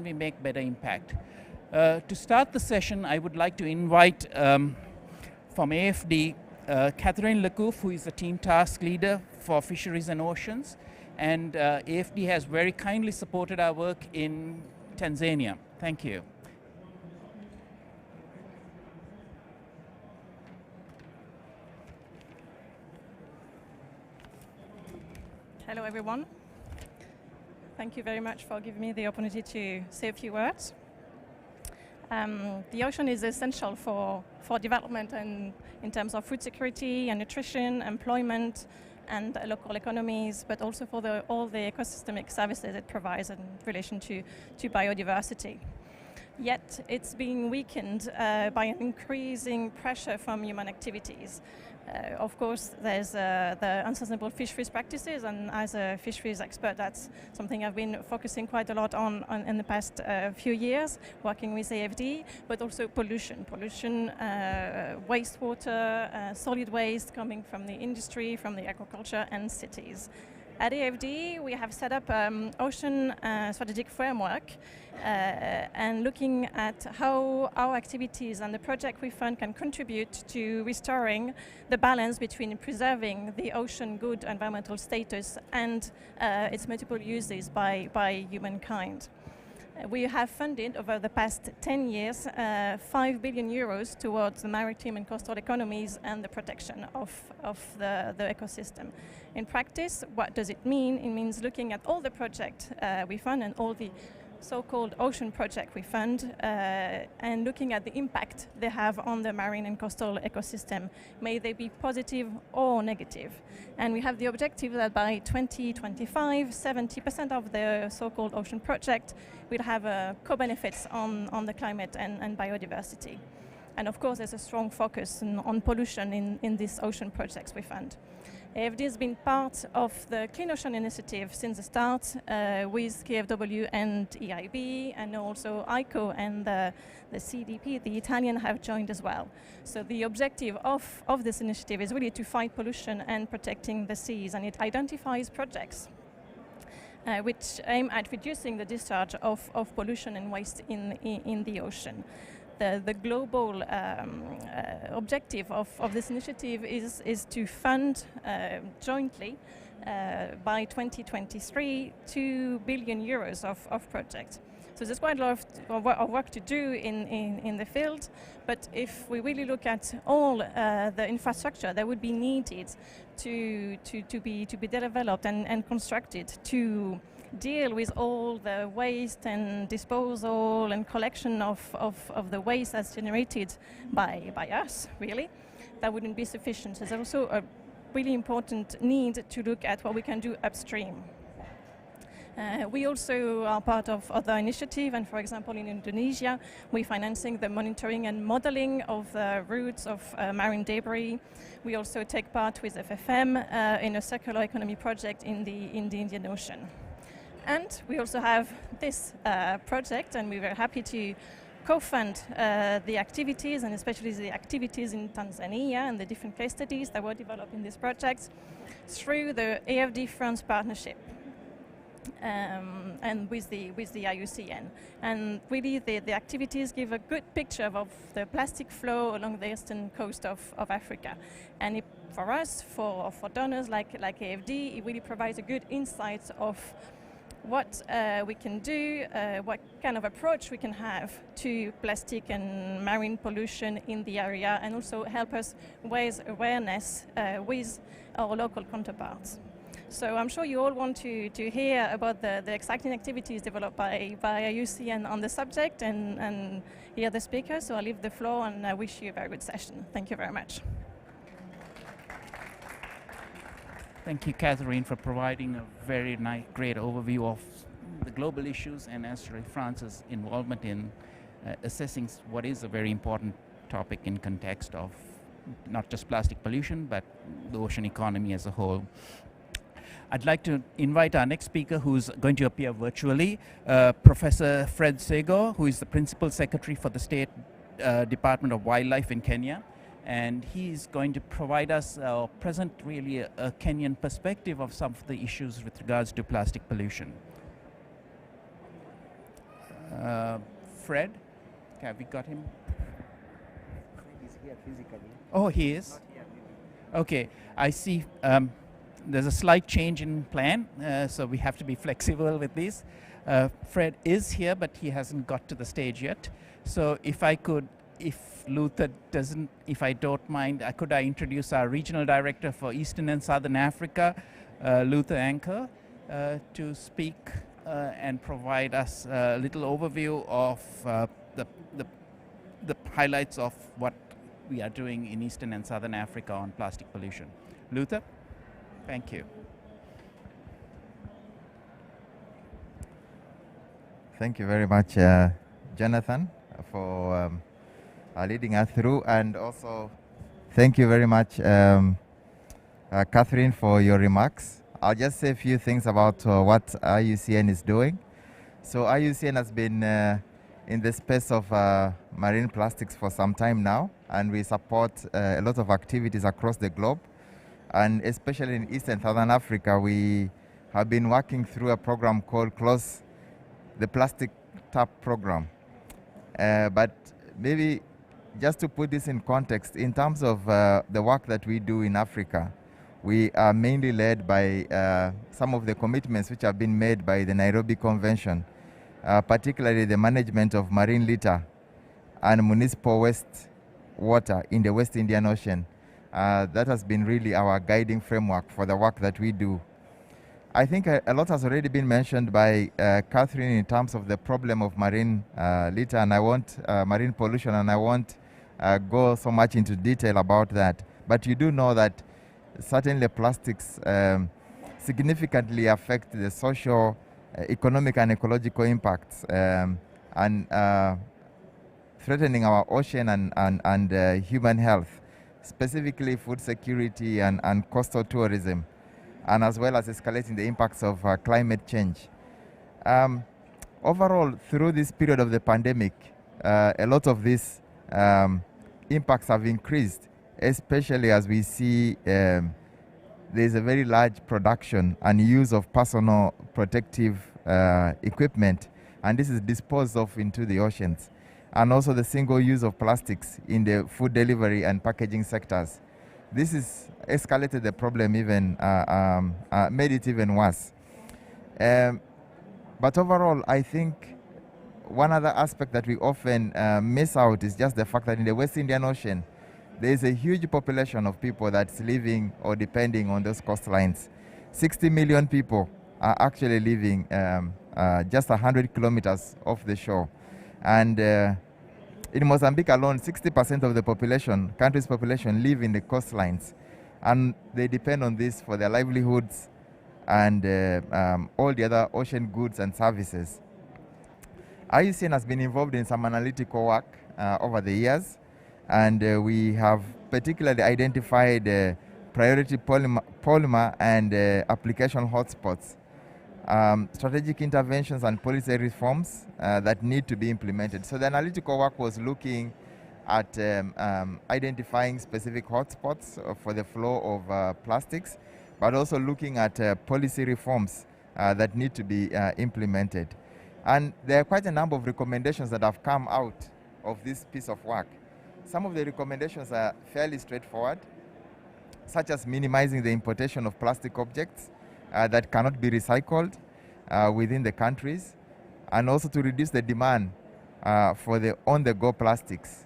we make better impact? To start the session, I would like to invite from AFD, Catherine Lecouf, who is the team task leader for fisheries and oceans. And AFD has very kindly supported our work in Tanzania. Thank you. Hello, everyone. Thank you very much for giving me the opportunity to say a few words. The ocean is essential for development and in terms of food security and nutrition, employment, and local economies, but also for all the ecosystemic services it provides in relation to biodiversity. Yet it's being weakened by an increasing pressure from human activities. Of course, there's the unsustainable fisheries practices, and as a fisheries expert, that's something I've been focusing quite a lot on in the past few years, working with AFD, but also pollution, wastewater, solid waste coming from the industry, from the agriculture and cities. At AFD, we have set up ocean strategic framework and looking at how our activities and the project we fund can contribute to restoring the balance between preserving the ocean good environmental status and its multiple uses by humankind. We have funded over the past 10 years 5 billion euros towards the maritime and coastal economies and the protection of the ecosystem. In practice, what does it mean? It means looking at all the projects we fund and all the so-called ocean project we fund and looking at the impact they have on the marine and coastal ecosystem. May they be positive or negative. And we have the objective that by 2025, 70% of the so-called ocean project will have co-benefits on the climate and biodiversity. And of course, there's a strong focus on pollution in these ocean projects we fund. AFD has been part of the Clean Ocean Initiative since the start with KfW and EIB, and also ICO and the CDP, the Italian, have joined as well. So the objective of this initiative is really to fight pollution and protecting the seas, and it identifies projects which aim at reducing the discharge of pollution and waste in the ocean. The global objective of this initiative is to fund jointly by 2023 €2 billion of projects. So there's quite a lot of work to do in the field, but if we really look at all the infrastructure that would be needed to be developed and constructed to deal with all the waste and disposal and collection of the waste that's generated by us, really, that wouldn't be sufficient. So there's also a really important need to look at what we can do upstream. We also are part of other initiatives, and for example in Indonesia we're financing the monitoring and modeling of the routes of marine debris. We also take part with FFM in a circular economy project in the Indian Ocean. And we also have this project, and we're very happy to co-fund the activities, and especially the activities in Tanzania and the different case studies that were developed in this project through the AFD France partnership and with the IUCN. And really the activities give a good picture of the plastic flow along the eastern coast of Africa. And for us, for donors like AFD, it really provides a good insight of what we can do, what kind of approach we can have to plastic and marine pollution in the area, and also help us raise awareness with our local counterparts. So I'm sure you all want to hear about the exciting activities developed by IUCN on the subject and hear the speakers, so I'll leave the floor and I wish you a very good session. Thank you very much. Thank you, Catherine, for providing a very great overview of the global issues and actually France's involvement in assessing what is a very important topic in context of not just plastic pollution, but the ocean economy as a whole. I'd like to invite our next speaker, who's going to appear virtually, Professor Fred Sego, who is the Principal Secretary for the State Department of Wildlife in Kenya. And he's going to provide us present really a Kenyan perspective of some of the issues with regards to plastic pollution. Fred. Okay, have we got him? He's here physically. Oh, he is? Okay, I see there's a slight change in plan, so we have to be flexible with this. Fred is here, but he hasn't got to the stage yet. So if I could, if Luther doesn't, if I don't mind, could I introduce our regional director for Eastern and Southern Africa, Luther Anker, to speak and provide us a little overview of the highlights of what we are doing in Eastern and Southern Africa on plastic pollution. Luther, thank you. Thank you very much, Jonathan, for leading us through, and also thank you very much, Catherine, for your remarks. I'll just say a few things about what IUCN is doing. So IUCN has been in the space of marine plastics for some time now, and we support a lot of activities across the globe, and especially in East and Southern Africa. We have been working through a program called Close the Plastic Tap program. But maybe just to put this in context, in terms of the work that we do in Africa, we are mainly led by some of the commitments which have been made by the Nairobi Convention, particularly the management of marine litter and municipal waste water in the West Indian Ocean. That has been really our guiding framework for the work that we do. I think a lot has already been mentioned by Catherine in terms of the problem of marine litter, and I won't marine pollution, and I won't go so much into detail about that. But you do know that certainly plastics significantly affect the social, economic, and ecological impacts, and threatening our ocean and human health, specifically food security and coastal tourism, and as well as escalating the impacts of climate change. Overall, through this period of the pandemic, a lot of these impacts have increased, especially as we see there is a very large production and use of personal protective equipment, and this is disposed of into the oceans. And also the single use of plastics in the food delivery and packaging sectors. This has escalated the problem even, made it even worse. But overall, I think one other aspect that we often miss out is just the fact that in the West Indian Ocean, there is a huge population of people that's living or depending on those coastlines. 60 million people are actually living just 100 kilometers off the shore. And in Mozambique alone, 60% of the population, country's population, live in the coastlines. And they depend on this for their livelihoods and all the other ocean goods and services. IUCN has been involved in some analytical work over the years, and we have particularly identified priority polymer and application hotspots, strategic interventions and policy reforms that need to be implemented. So the analytical work was looking at identifying specific hotspots for the flow of plastics, but also looking at policy reforms that need to be implemented. And there are quite a number of recommendations that have come out of this piece of work. Some of the recommendations are fairly straightforward, such as minimizing the importation of plastic objects that cannot be recycled within the countries, and also to reduce the demand for the on-the-go plastics.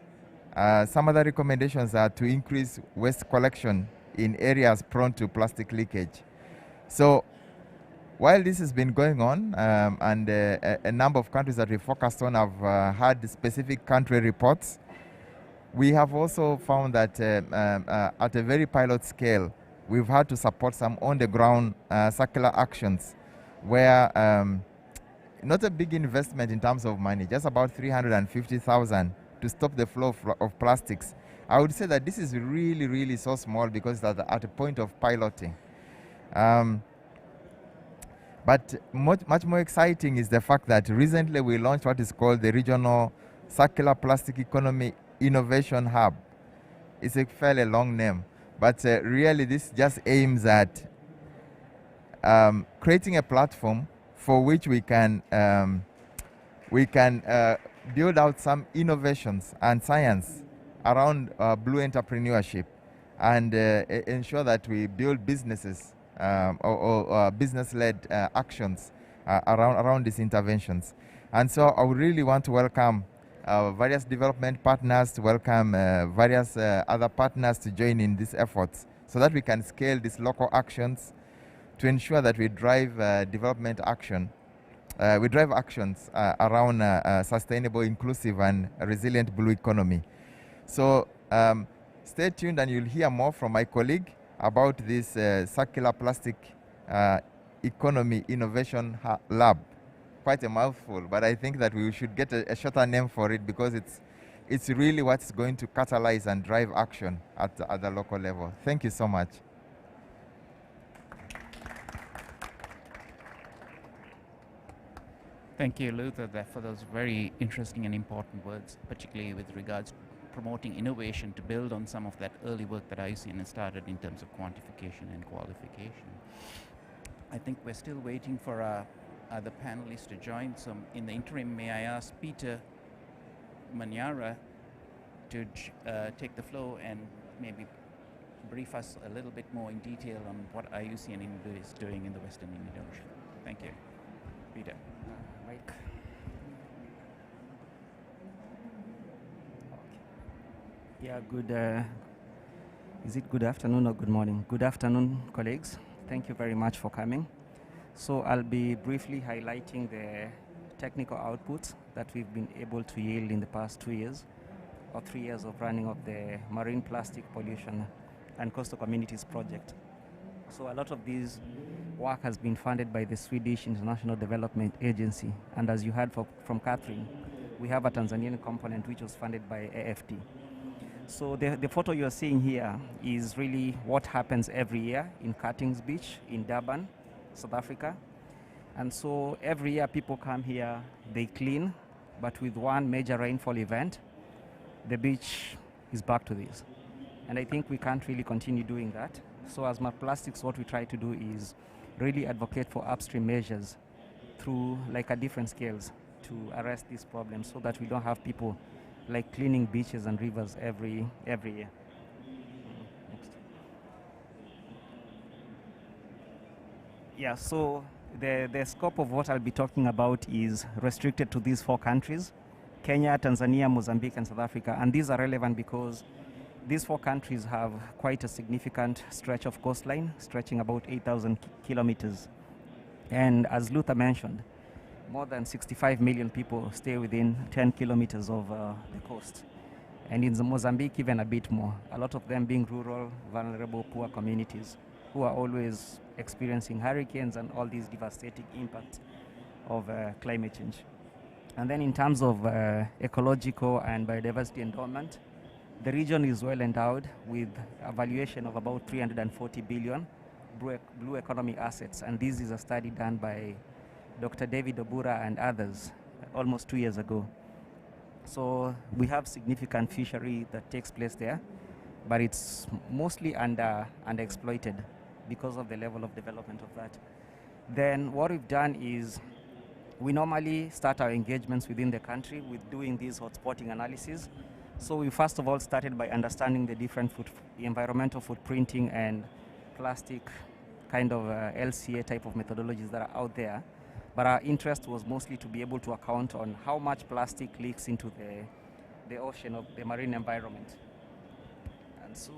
Some other recommendations are to increase waste collection in areas prone to plastic leakage. So while this has been going on, and a number of countries that we focused on have had specific country reports, we have also found that at a very pilot scale, we've had to support some on-the-ground circular actions where not a big investment in terms of money, just about 350,000 to stop the flow of plastics. I would say that this is really, really so small because it's at a point of piloting. But much more exciting is the fact that recently we launched what is called the Regional Circular Plastic Economy Innovation Hub. It's a fairly long name, but really this just aims at creating a platform for which we can build out some innovations and science around blue entrepreneurship, and ensure that we build businesses or business-led actions around these interventions. And so I would really want to welcome various development partners, to welcome various other partners to join in these efforts so that we can scale these local actions to ensure that we drive development action. We drive actions around sustainable, inclusive, and resilient blue economy. So stay tuned and you'll hear more from my colleague about this circular plastic economy innovation lab. Quite a mouthful, but I think that we should get a shorter name for it because it's really what's going to catalyze and drive action at the local level. Thank you so much. Thank you, Luther, for those very interesting and important words, particularly with regards to promoting innovation to build on some of that early work that IUCN has started in terms of quantification and qualification. I think we're still waiting for our other panelists to join. So in the interim, may I ask Peter Manyara to take the floor and maybe brief us a little bit more in detail on what IUCN is doing in the Western Indian Ocean. Thank you. Peter. Mike. Yeah, good. Is it good afternoon or good morning? Good afternoon, colleagues. Thank you very much for coming. So I'll be briefly highlighting the technical outputs that we've been able to yield in the past 2 years or 3 years of running of the Marine Plastic Pollution and Coastal Communities project. So a lot of this work has been funded by the Swedish International Development Agency, and as you heard from Catherine, we have a Tanzanian component which was funded by AFD. So the photo you're seeing here is really what happens every year in Cuttings Beach in Durban, South Africa. And so every year people come here, they clean, but with one major rainfall event, the beach is back to this. And I think we can't really continue doing that. So as Mark Plastics, what we try to do is really advocate for upstream measures through like at different scales to arrest these problems so that we don't have people like cleaning beaches and rivers every year. Next. Yeah, so the scope of what I'll be talking about is restricted to these 4 countries: Kenya, Tanzania, Mozambique, and South Africa. And these are relevant because these 4 countries have quite a significant stretch of coastline, stretching about 8,000 kilometers. And as Luther mentioned, more than 65 million people stay within 10 kilometers of the coast. And in Mozambique, even a bit more, a lot of them being rural, vulnerable, poor communities who are always experiencing hurricanes and all these devastating impacts of climate change. And then in terms of ecological and biodiversity endowment, the region is well endowed with a valuation of about 340 billion blue economy assets. And this is a study done by Dr. David Obura and others almost 2 years ago. So we have significant fishery that takes place there, but it's mostly underexploited because of the level of development of that. Then what we've done is we normally start our engagements within the country with doing these hotspotting analysis. So we first of all started by understanding the different environmental footprinting and plastic kind of LCA type of methodologies that are out there. But our interest was mostly to be able to account on how much plastic leaks into the ocean of the marine environment. And so,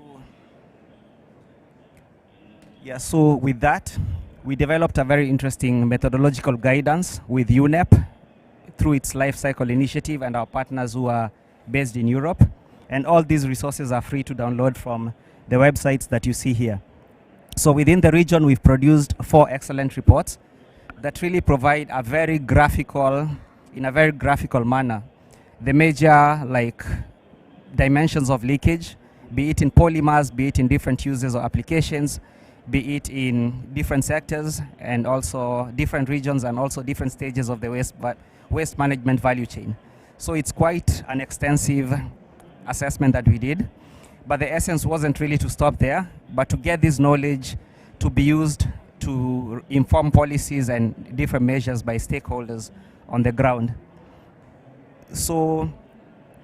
yeah, so with that, we developed a very interesting methodological guidance with UNEP through its life cycle initiative and our partners who are based in Europe. And all these resources are free to download from the websites that you see here. So within the region, we've produced 4 excellent reports that really provide a very graphical, in a very graphical manner, the major like dimensions of leakage, be it in polymers, be it in different uses or applications, be it in different sectors and also different regions and also different stages of the waste management value chain. So it's quite an extensive assessment that we did, but the essence wasn't really to stop there, but to get this knowledge to be used to inform policies and different measures by stakeholders on the ground. So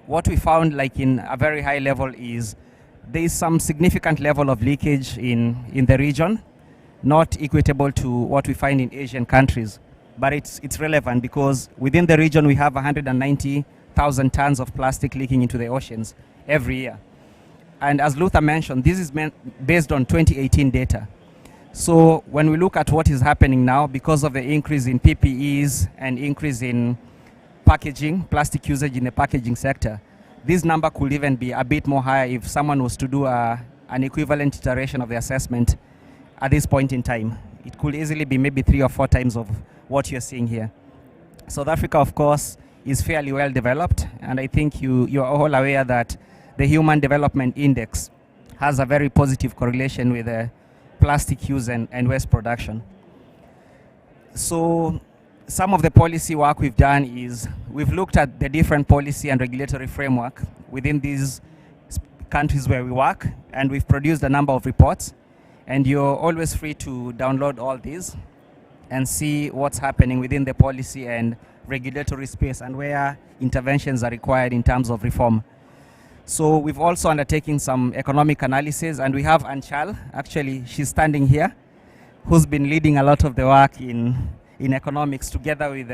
what we found, like in a very high level, is there is some significant level of leakage in the region, not equatable to what we find in Asian countries. But it's relevant because within the region we have 190,000 tons of plastic leaking into the oceans every year. And as Luther mentioned, this is based on 2018 data. So when we look at what is happening now, because of the increase in PPEs and increase in packaging, plastic usage in the packaging sector, this number could even be a bit more higher if someone was to do an equivalent iteration of the assessment at this point in time. It could easily be maybe 3 or 4 times of what you're seeing here. South Africa, of course, is fairly well developed, and I think you're all aware that the Human Development Index has a very positive correlation with the plastic use and waste production. So some of the policy work we've done is we've looked at the different policy and regulatory framework within these countries where we work, and we've produced a number of reports, and you're always free to download all these and see what's happening within the policy and regulatory space and where interventions are required in terms of reform. So we've also undertaken some economic analysis, and we have Anchal, actually she's standing here, who's been leading a lot of the work in economics together with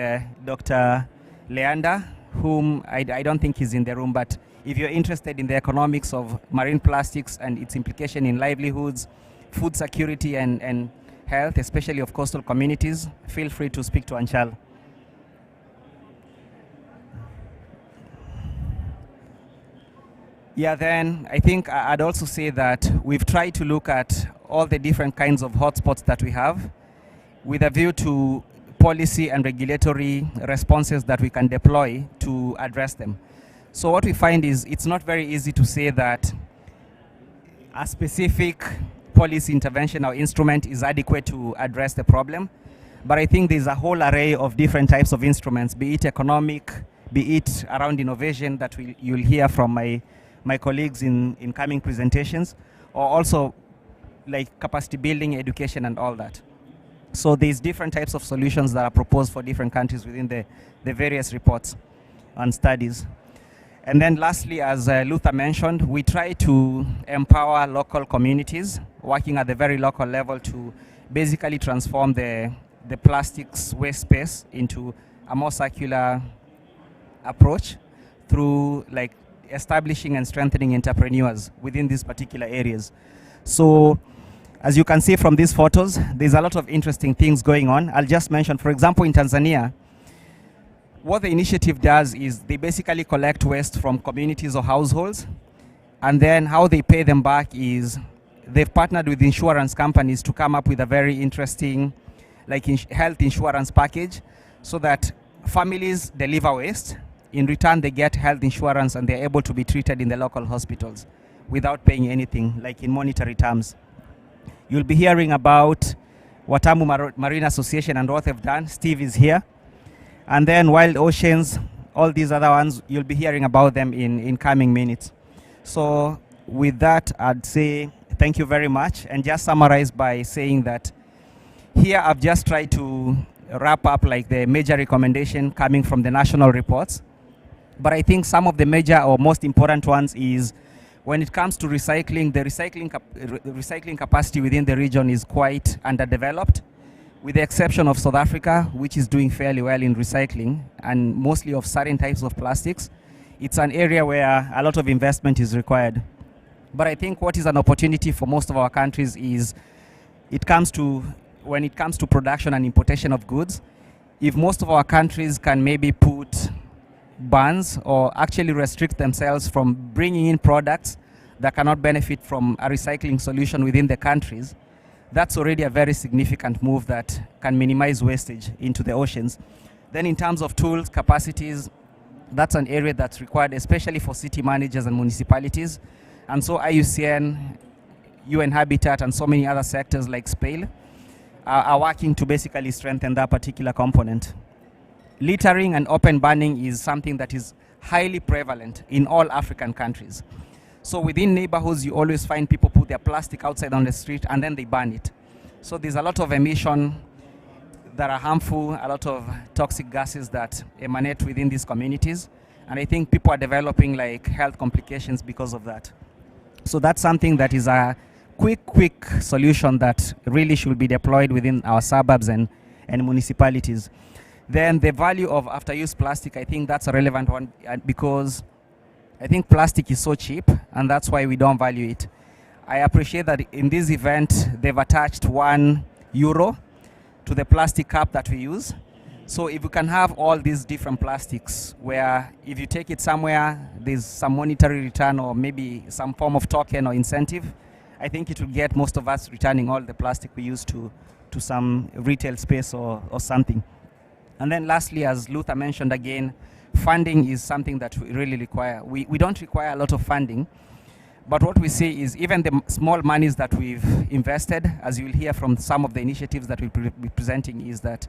Dr. Leander, whom I don't think is in the room, but if you're interested in the economics of marine plastics and its implication in livelihoods, food security and health, especially of coastal communities, feel free to speak to Anchal. Yeah, then I think I'd also say that we've tried to look at all the different kinds of hotspots that we have with a view to policy and regulatory responses that we can deploy to address them. So what we find is it's not very easy to say that a specific policy intervention or instrument is adequate to address the problem. But I think there's a whole array of different types of instruments, be it economic, be it around innovation that you'll hear from my colleagues in coming presentations, or also like capacity building, education, and all that. So there's different types of solutions that are proposed for different countries within the various reports and studies. And then lastly, as Luther mentioned, we try to empower local communities working at the very local level to basically transform the plastics waste space into a more circular approach through like establishing and strengthening entrepreneurs within these particular areas. So as you can see from these photos, there's a lot of interesting things going on. I'll just mention, for example, in Tanzania, what the initiative does is they basically collect waste from communities or households, and then how they pay them back is they've partnered with insurance companies to come up with a very interesting like health insurance package so that families deliver waste. In return, they get health insurance and they're able to be treated in the local hospitals without paying anything, like in monetary terms. You'll be hearing about Watamu Marine Association and what they've done. Steve is here. And then Wild Oceans, all these other ones, you'll be hearing about them in coming minutes. So with that, I'd say thank you very much, and just summarize by saying that here I've just tried to wrap up like the major recommendation coming from the national reports. But I think some of the major or most important ones is when it comes to recycling, the recycling capacity within the region is quite underdeveloped, with the exception of South Africa, which is doing fairly well in recycling and mostly of certain types of plastics. It's an area where a lot of investment is required. But I think what is an opportunity for most of our countries is when it comes to production and importation of goods, if most of our countries can maybe put bans or actually restrict themselves from bringing in products that cannot benefit from a recycling solution within the countries, that's already a very significant move that can minimize wastage into the oceans. Then in terms of tools, capacities, that's an area that's required, especially for city managers and municipalities. And so IUCN, UN Habitat, and so many other sectors like SPAIL are working to basically strengthen that particular component. Littering and open burning is something that is highly prevalent in all African countries. So within neighborhoods, you always find people put their plastic outside on the street and then they burn it. So there's a lot of emission that are harmful, a lot of toxic gases that emanate within these communities. And I think people are developing like health complications because of that. So that's something that is a quick solution that really should be deployed within our suburbs and municipalities. Then the value of after-use plastic, I think that's a relevant one because I think plastic is so cheap and that's why we don't value it. I appreciate that in this event, they've attached €1 to the plastic cup that we use. So if you can have all these different plastics where if you take it somewhere, there's some monetary return or maybe some form of token or incentive, I think it will get most of us returning all the plastic we use to some retail space or something. And then lastly, as Luther mentioned again, funding is something that we really require. We don't require a lot of funding, but what we see is even the small monies that we've invested, as you'll hear from some of the initiatives that we'll be presenting, is that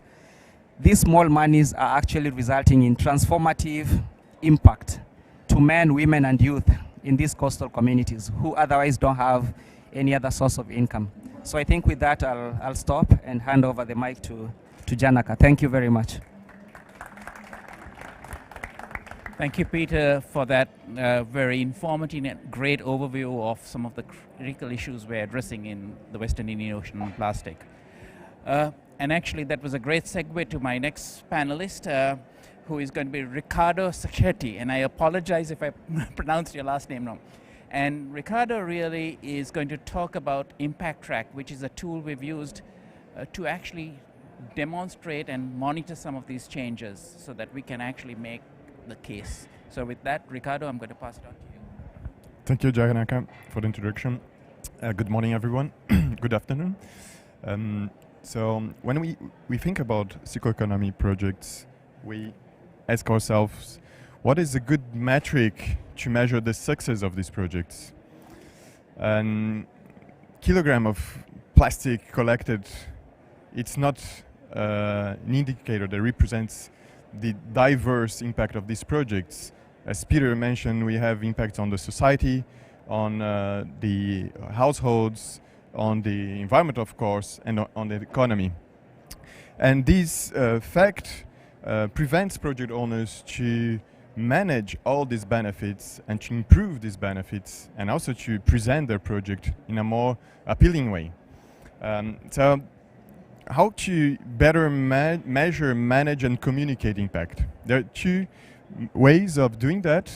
these small monies are actually resulting in transformative impact to men, women, and youth in these coastal communities who otherwise don't have any other source of income. So I think with that, I'll stop and hand over the mic to Janaka. Thank you very much. Thank you, Peter, for that very informative and great overview of some of the critical issues we're addressing in the Western Indian Ocean on plastic. And actually, that was a great segue to my next panelist, who is going to be Ricardo Sacchetti. And I apologize if I pronounced your last name wrong. And Ricardo really is going to talk about Impact Track, which is a tool we've used to actually demonstrate and monitor some of these changes so that we can actually make the case. So with that, Ricardo, I'm going to pass it on to you. Thank you, Jagannak, for the introduction. Good morning, everyone. Good afternoon. So when we think about socioeconomic projects, we ask ourselves, what is a good metric to measure the success of these projects? An kilogram of plastic collected, it's not an indicator that represents the diverse impact of these projects. As Peter mentioned, we have impacts on the society, on the households, on the environment, of course, and on the economy. And this fact prevents project owners to manage all these benefits and to improve these benefits and also to present their project in a more appealing way. So how to better measure, manage and communicate impact? There are two ways of doing that.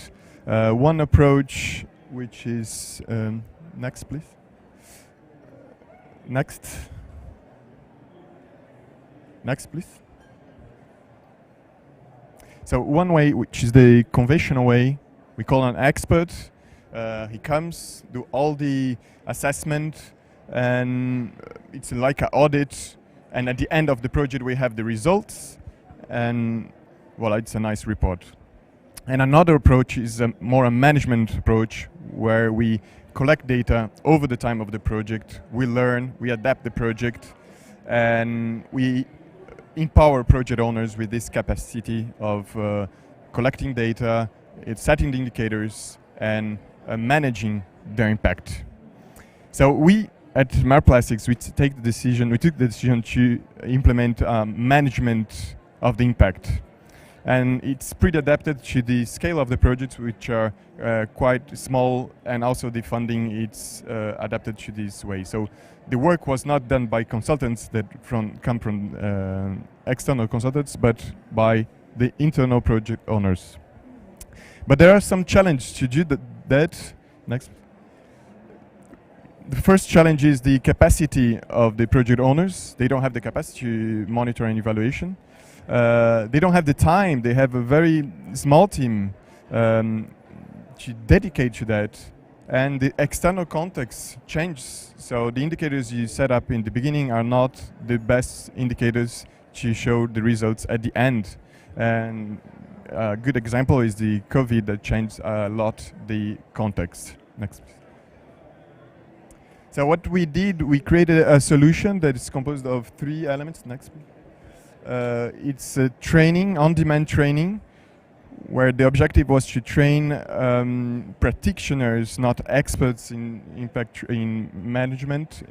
One approach, which is, next please. Next, please. So one way, which is the conventional way, we call an expert. He comes, do all the assessment, and it's like an audit. And at the end of the project, we have the results, and well, it's a nice report. And another approach is more a management approach, where we collect data over the time of the project, we learn, we adapt the project, and we empower project owners with this capacity of collecting data, setting the indicators, and managing their impact. So we at Marra Plastics, we took the decision to implement management of the impact. And it's pretty adapted to the scale of the projects, which are quite small, and also the funding it's adapted to this way. So the work was not done by consultants that come from external consultants, but by the internal project owners. But there are some challenges to do that. Next. The first challenge is the capacity of the project owners. They don't have the capacity to monitor and evaluation. They don't have the time. They have a very small team to dedicate to that. And the external context changes. So the indicators you set up in the beginning are not the best indicators to show the results at the end. And a good example is the COVID that changed a lot the context. Next. So what we did, we created a solution that is composed of 3 elements. Next. It's a training, on-demand training, where the objective was to train practitioners, not experts in impact management.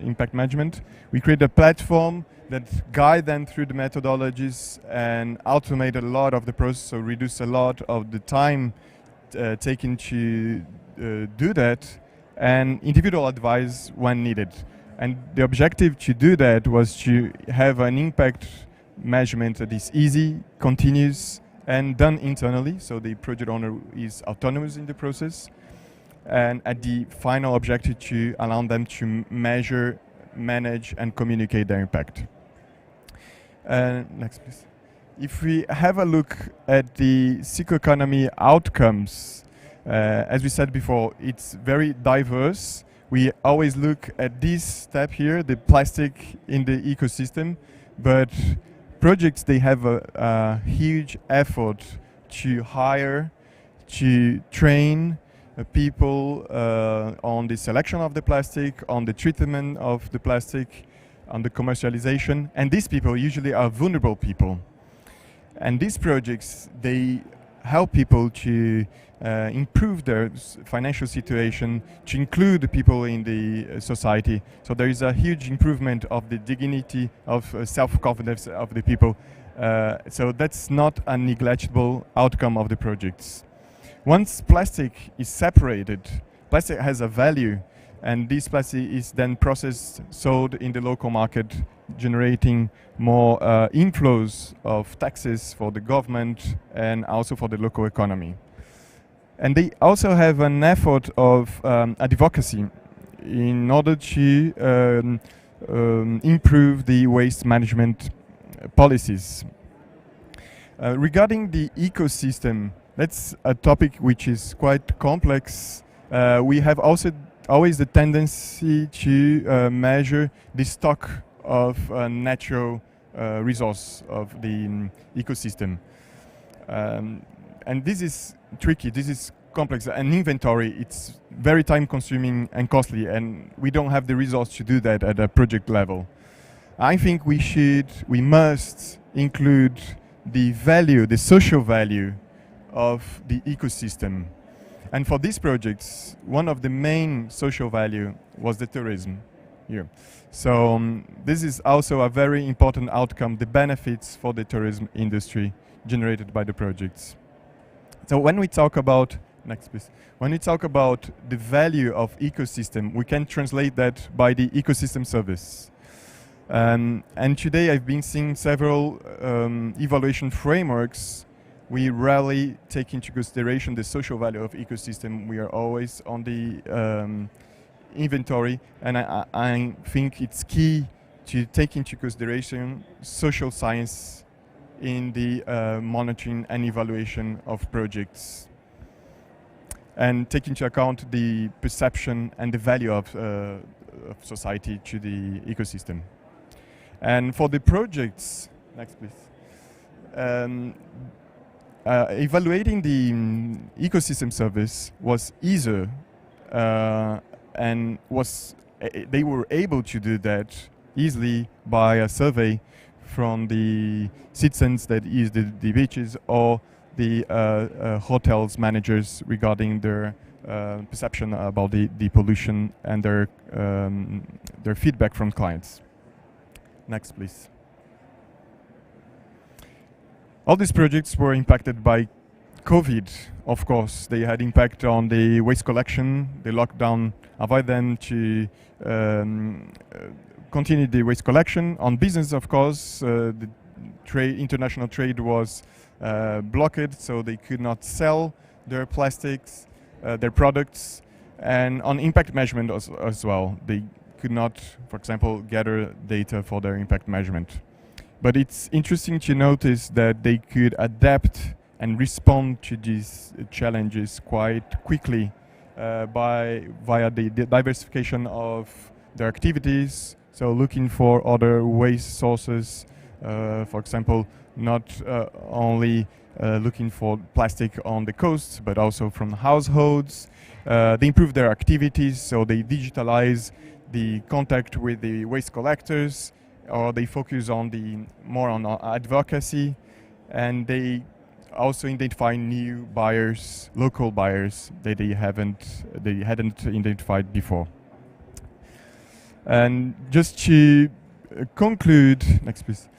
We created a platform that guide them through the methodologies and automate a lot of the process, so reduce a lot of the time taken to do that, and individual advice when needed. And the objective to do that was to have an impact measurement that is easy, continuous, and done internally, so the project owner is autonomous in the process. And at the final objective, to allow them to measure, manage, and communicate their impact. Next, please. If we have a look at the socioeconomy outcomes, as we said before, it's very diverse. We always look at this step here, the plastic in the ecosystem, but projects, they have a huge effort to hire, to train people on the selection of the plastic, on the treatment of the plastic, on the commercialization, and these people usually are vulnerable people. And these projects, they help people to improve their financial situation, to include the people in the society. So there is a huge improvement of the dignity, of self-confidence of the people. So that's not a negligible outcome of the projects. Once plastic is separated, plastic has a value, and this plastic is then processed, sold in the local market, generating more inflows of taxes for the government and also for the local economy. And they also have an effort of advocacy in order to improve the waste management policies. Regarding the ecosystem, that's a topic which is quite complex. We have also always the tendency to measure the stock of natural resource of the ecosystem. And this is tricky, this is complex. An inventory, it's very time consuming and costly, and we don't have the resource to do that at a project level. I think we must include the value, the social value of the ecosystem. And for these projects, one of the main social value was the tourism here. So this is also a very important outcome, the benefits for the tourism industry generated by the projects. So when we talk about, next please, when we talk about the value of ecosystem, we can translate that by the ecosystem service. And today I've been seeing several evaluation frameworks. We rarely take into consideration the social value of ecosystem. We are always on the inventory, and I think it's key to take into consideration social science in the monitoring and evaluation of projects, and take into account the perception and the value of society to the ecosystem. And for the projects, next please. Evaluating the ecosystem service was easier, and they were able to do that easily by a survey from the citizens that use the beaches or the hotels managers regarding their perception about the pollution and their feedback from clients. Next, please. All these projects were impacted by COVID, of course. They had impact on the waste collection. The lockdown avoided them to continue the waste collection. On business, of course, the international trade was blocked, so they could not sell their plastics, their products. And on impact measurement as well, they could not, for example, gather data for their impact measurement. But it's interesting to notice that they could adapt and respond to these challenges quite quickly via the diversification of their activities. So looking for other waste sources, for example, not only looking for plastic on the coast, but also from households. They improve their activities, so they digitalize the contact with the waste collectors, or they focus on more on advocacy, and they also identify new buyers, local buyers that they hadn't identified before. And just to conclude, next please.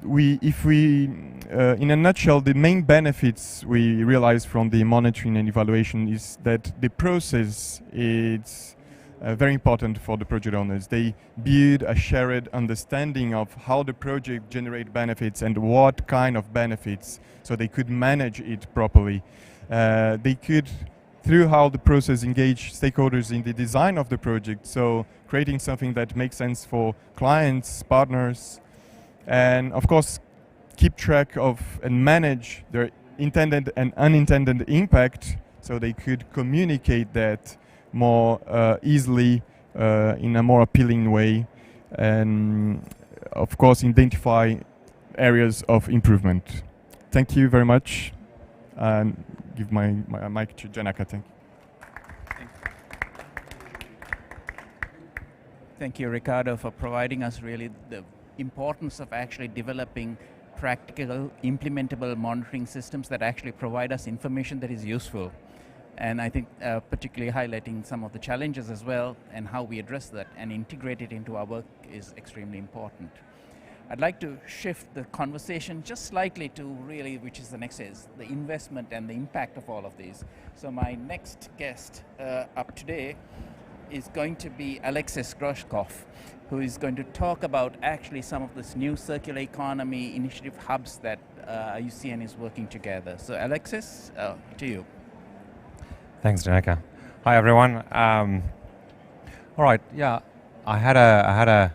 In a nutshell, the main benefits we realize from the monitoring and evaluation is that the process is very important for the project owners. They build a shared understanding of how the project generates benefits and what kind of benefits, so they could manage it properly. They could, through how the process, engage stakeholders in the design of the project, so creating something that makes sense for clients, partners, and of course keep track of and manage their intended and unintended impact, so they could communicate that more easily in a more appealing way, and of course identify areas of improvement. Thank you very much, and give my mic to Jagannak. Thank you. Thank you, Ricardo, for providing us really the importance of actually developing practical, implementable monitoring systems that actually provide us information that is useful. And I think particularly highlighting some of the challenges as well and how we address that and integrate it into our work is extremely important. I'd like to shift the conversation just slightly to really, which is the next is, the investment and the impact of all of these. So my next guest up today is going to be Alexis Groshkov, who is going to talk about actually some of this new circular economy initiative hubs that IUCN is working together. So Alexis, to you. Thanks, Jagannak. Hi, everyone. All right, yeah, I had a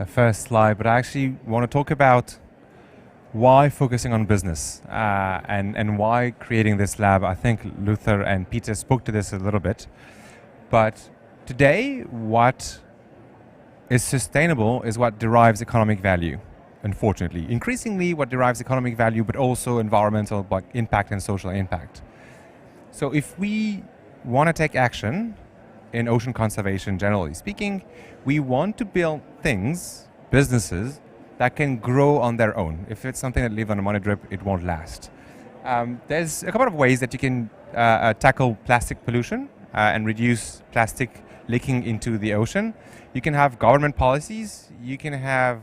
first slide, but I actually want to talk about why focusing on business and why creating this lab. I think Luther and Peter spoke to this a little bit, but today, what is sustainable is what derives economic value, unfortunately. Increasingly, what derives economic value, but also environmental impact and social impact. So if we want to take action in ocean conservation, generally speaking, we want to build things, businesses, that can grow on their own. If it's something that lives on a money drip, it won't last. There's a couple of ways that you can tackle plastic pollution and reduce plastic leaking into the ocean. You can have government policies, you can have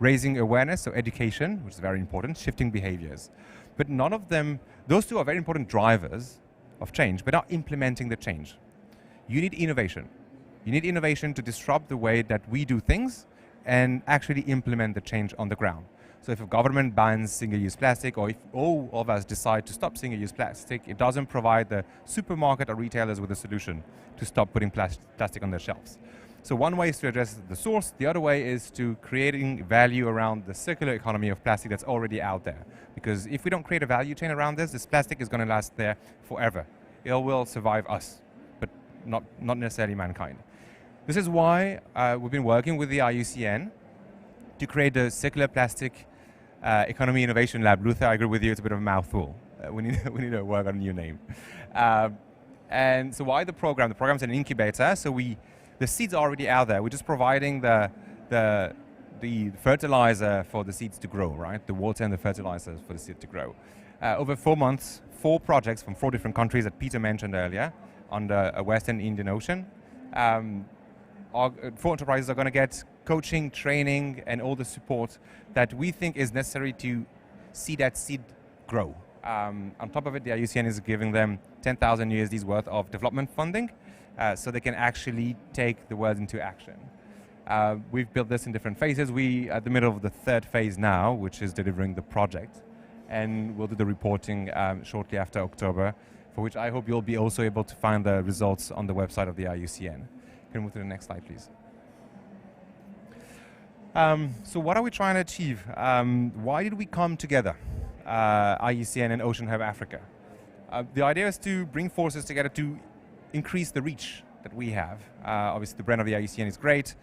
raising awareness, so education, which is very important, shifting behaviors. But none of them, those two are very important drivers of change, but not implementing the change. You need innovation. You need innovation to disrupt the way that we do things and actually implement the change on the ground. So if a government bans single-use plastic, or if all of us decide to stop single-use plastic, it doesn't provide the supermarket or retailers with a solution to stop putting plastic on their shelves. So one way is to address the source, the other way is to creating value around the circular economy of plastic that's already out there. Because if we don't create a value chain around this plastic is going to last there forever. It will survive us, but not necessarily mankind. This is why we've been working with the IUCN to create the Circular Plastic Economy Innovation Lab. Luther, I agree with you, it's a bit of a mouthful. We need to work on a new name. And so why the program? The program's an incubator, so the seeds are already out there. We're just providing the fertilizer for the seeds to grow, right? The water and the fertilizer for the seed to grow. Over 4 months, 4 projects from 4 different countries that Peter mentioned earlier on the Western Indian Ocean. Our 4 enterprises are going to get coaching, training, and all the support that we think is necessary to see that seed grow. On top of it, the IUCN is giving them 10,000 USD's worth of development funding, so they can actually take the words into action. We've built this in different phases. We're at the middle of the 3rd phase now, which is delivering the project. And we'll do the reporting shortly after October, for which I hope you'll be also able to find the results on the website of the IUCN. Can we move to the next slide, please? So what are we trying to achieve? Why did we come together, IUCN and Ocean Hub Africa? The idea is to bring forces together to increase the reach that we have. Obviously, the brand of the IUCN is great.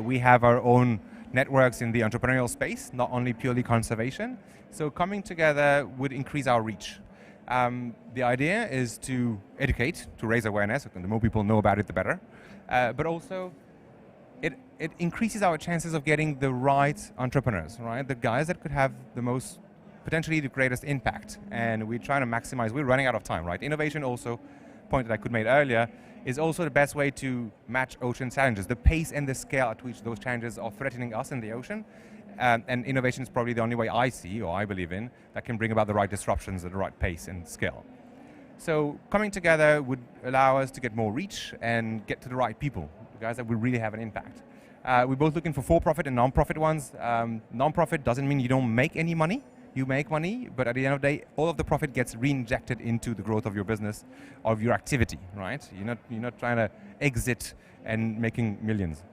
We have our own networks in the entrepreneurial space, not only purely conservation. So coming together would increase our reach. The idea is to educate, to raise awareness. The more people know about it, the better. But also, it increases our chances of getting the right entrepreneurs, right? The guys that could have the most, potentially the greatest impact. And we're trying to maximize, we're running out of time, right? Innovation also, point that I could make earlier, is also the best way to match ocean challenges, the pace and the scale at which those challenges are threatening us in the ocean. And innovation is probably the only way I see, or I believe in, that can bring about the right disruptions at the right pace and scale. So coming together would allow us to get more reach and get to the right people, guys that will really have an impact. We're both looking for for-profit and non-profit ones. Non-profit doesn't mean you don't make any money. You make money, but at the end of the day, all of the profit gets reinjected into the growth of your business, of your activity, right? You're not trying to exit and making millions.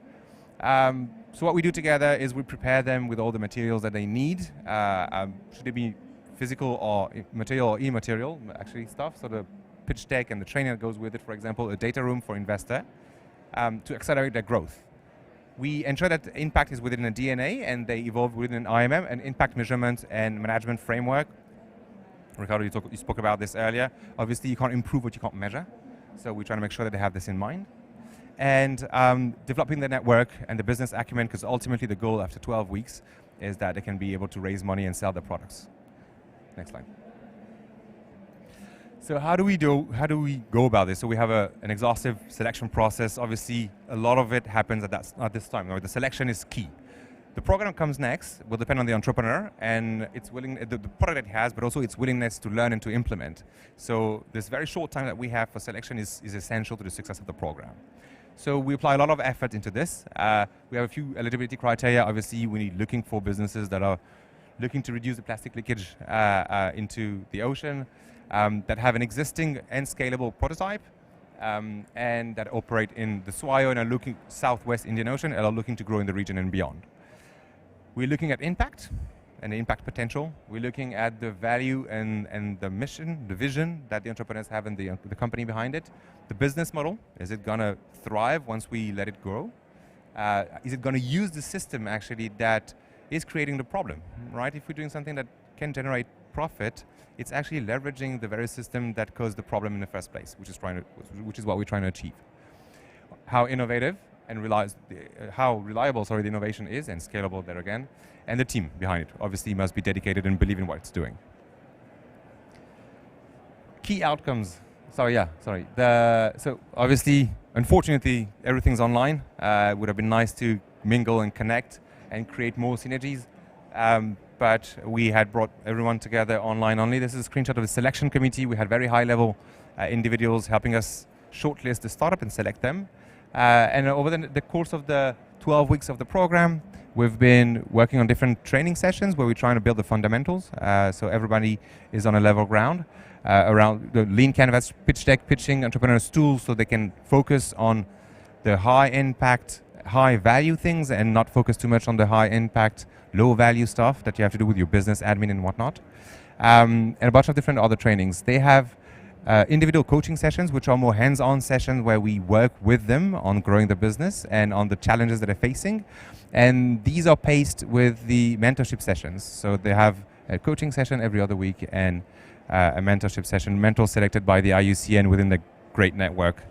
So what we do together is we prepare them with all the materials that they need. Should it be physical or material or immaterial, actually stuff. So the pitch deck and the training that goes with it, for example, a data room for investor to accelerate their growth. We ensure that impact is within a DNA and they evolve within an IMM, an impact measurement and management framework. Ricardo, you spoke about this earlier. Obviously, you can't improve what you can't measure. So we're trying to make sure that they have this in mind. And developing the network and the business acumen, because ultimately the goal after 12 weeks is that they can be able to raise money and sell their products. Next slide. So how do we go about this? So we have an exhaustive selection process. Obviously, a lot of it happens at this time. The selection is key. The program comes next will depend on the entrepreneur and its the product that he has, but also its willingness to learn and to implement. So this very short time that we have for selection is essential to the success of the program. So we apply a lot of effort into this. We have a few eligibility criteria. Obviously, we're looking for businesses that are looking to reduce the plastic leakage into the ocean, that have an existing and scalable prototype, and that operate in the SWIO and are looking Southwest Indian Ocean and are looking to grow in the region and beyond. We're looking at impact and the impact potential. We're looking at the value and the mission, the vision that the entrepreneurs have and the company behind it. The business model, is it going to thrive once we let it grow? Is it going to use the system actually that is creating the problem, right? If we're doing something that can generate profit, it's actually leveraging the very system that caused the problem in the first place, which is what we're trying to achieve. How innovative and how reliable the innovation is and scalable there again, and the team behind it obviously must be dedicated and believe in what it's doing. Key outcomes. So obviously, unfortunately, everything's online. It would have been nice to mingle and connect and create more synergies. But we had brought everyone together online only. This is a screenshot of the selection committee. We had very high-level individuals helping us shortlist the startup and select them. And over the course of the 12 weeks of the program, we've been working on different training sessions where we're trying to build the fundamentals. So everybody is on a level ground around the lean canvas, pitch deck, pitching, entrepreneurs tools, so they can focus on the high-impact, high-value things and not focus too much on the high-impact, low-value stuff that you have to do with your business admin and whatnot. And a bunch of different other trainings. They have individual coaching sessions, which are more hands-on sessions where we work with them on growing the business and on the challenges that they're facing. And these are paced with the mentorship sessions. So they have a coaching session every other week and a mentorship session, mentors selected by the IUCN within the great network,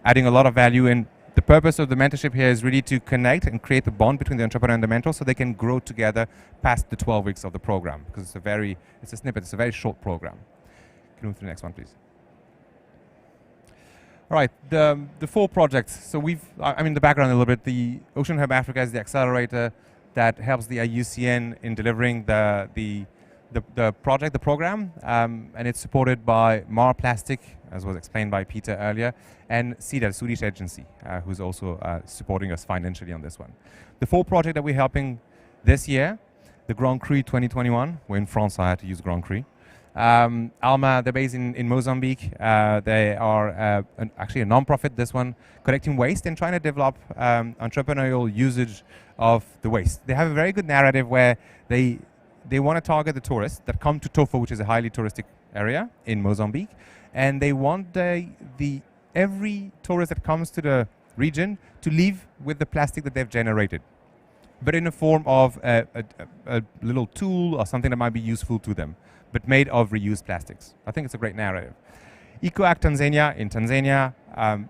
adding a lot of value. And the purpose of the mentorship here is really to connect and create the bond between the entrepreneur and the mentor so they can grow together past the 12 weeks of the program, because it's a snippet, it's a very short program. Can you move to the next one, please? All right, the 4 projects. So the background a little bit. The Ocean Hub Africa is the accelerator that helps the IUCN in delivering the project, the program, and it's supported by Marra Plastic, as was explained by Peter earlier, and Sida, the Swedish agency, who's also supporting us financially on this one. The 4 projects that we're helping this year, the Grand Cru 2021, we're in France, so I had to use Grand Cru. Alma, they're based in Mozambique. They are actually a non-profit, this one, collecting waste and trying to develop entrepreneurial usage of the waste. They have a very good narrative where they want to target the tourists that come to Tofo, which is a highly touristic area in Mozambique, and they want every tourist that comes to the region to leave with the plastic that they've generated, but in the form of a little tool or something that might be useful to them, but made of reused plastics. I think it's a great narrative. EcoAct Tanzania, in Tanzania,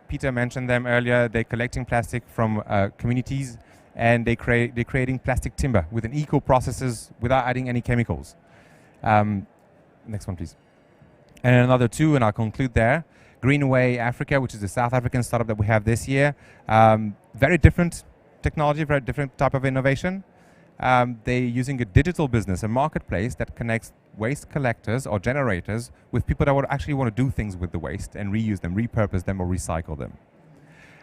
Peter mentioned them earlier. They're collecting plastic from communities, and they're creating plastic timber with an eco-processes without adding any chemicals. Next one, please. And another 2, and I'll conclude there. Greenway Africa, which is a South African startup that we have this year. Very different technology, very different type of innovation. They're using a digital business, a marketplace that connects waste collectors or generators with people that would actually want to do things with the waste and reuse them, repurpose them, or recycle them.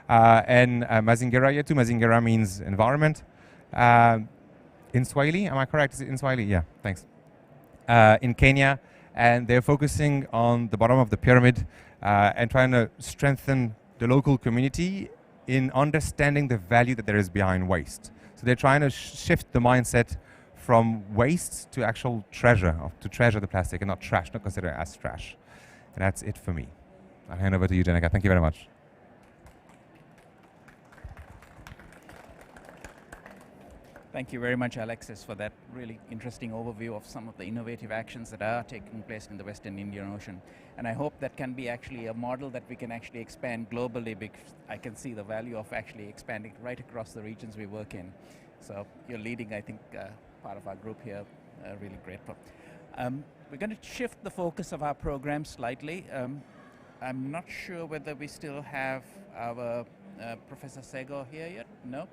And Mazingira yetu, Mazingira means environment. In Swahili, am I correct? Is it in Swahili? Yeah, thanks. In Kenya, and they're focusing on the bottom of the pyramid and trying to strengthen the local community in understanding the value that there is behind waste. So they're trying to shift the mindset from waste to actual treasure, to treasure the plastic and not trash, not consider it as trash. And that's it for me. I'll hand over to you, Jagannak. Thank you very much. Thank you very much, Alexis, for that really interesting overview of some of the innovative actions that are taking place in the Western Indian Ocean. And I hope that can be actually a model that we can actually expand globally, because I can see the value of actually expanding right across the regions we work in. So you're leading, I think, part of our group here. Really grateful. We're going to shift the focus of our program slightly. I'm not sure whether we still have our Professor Sego here yet. No?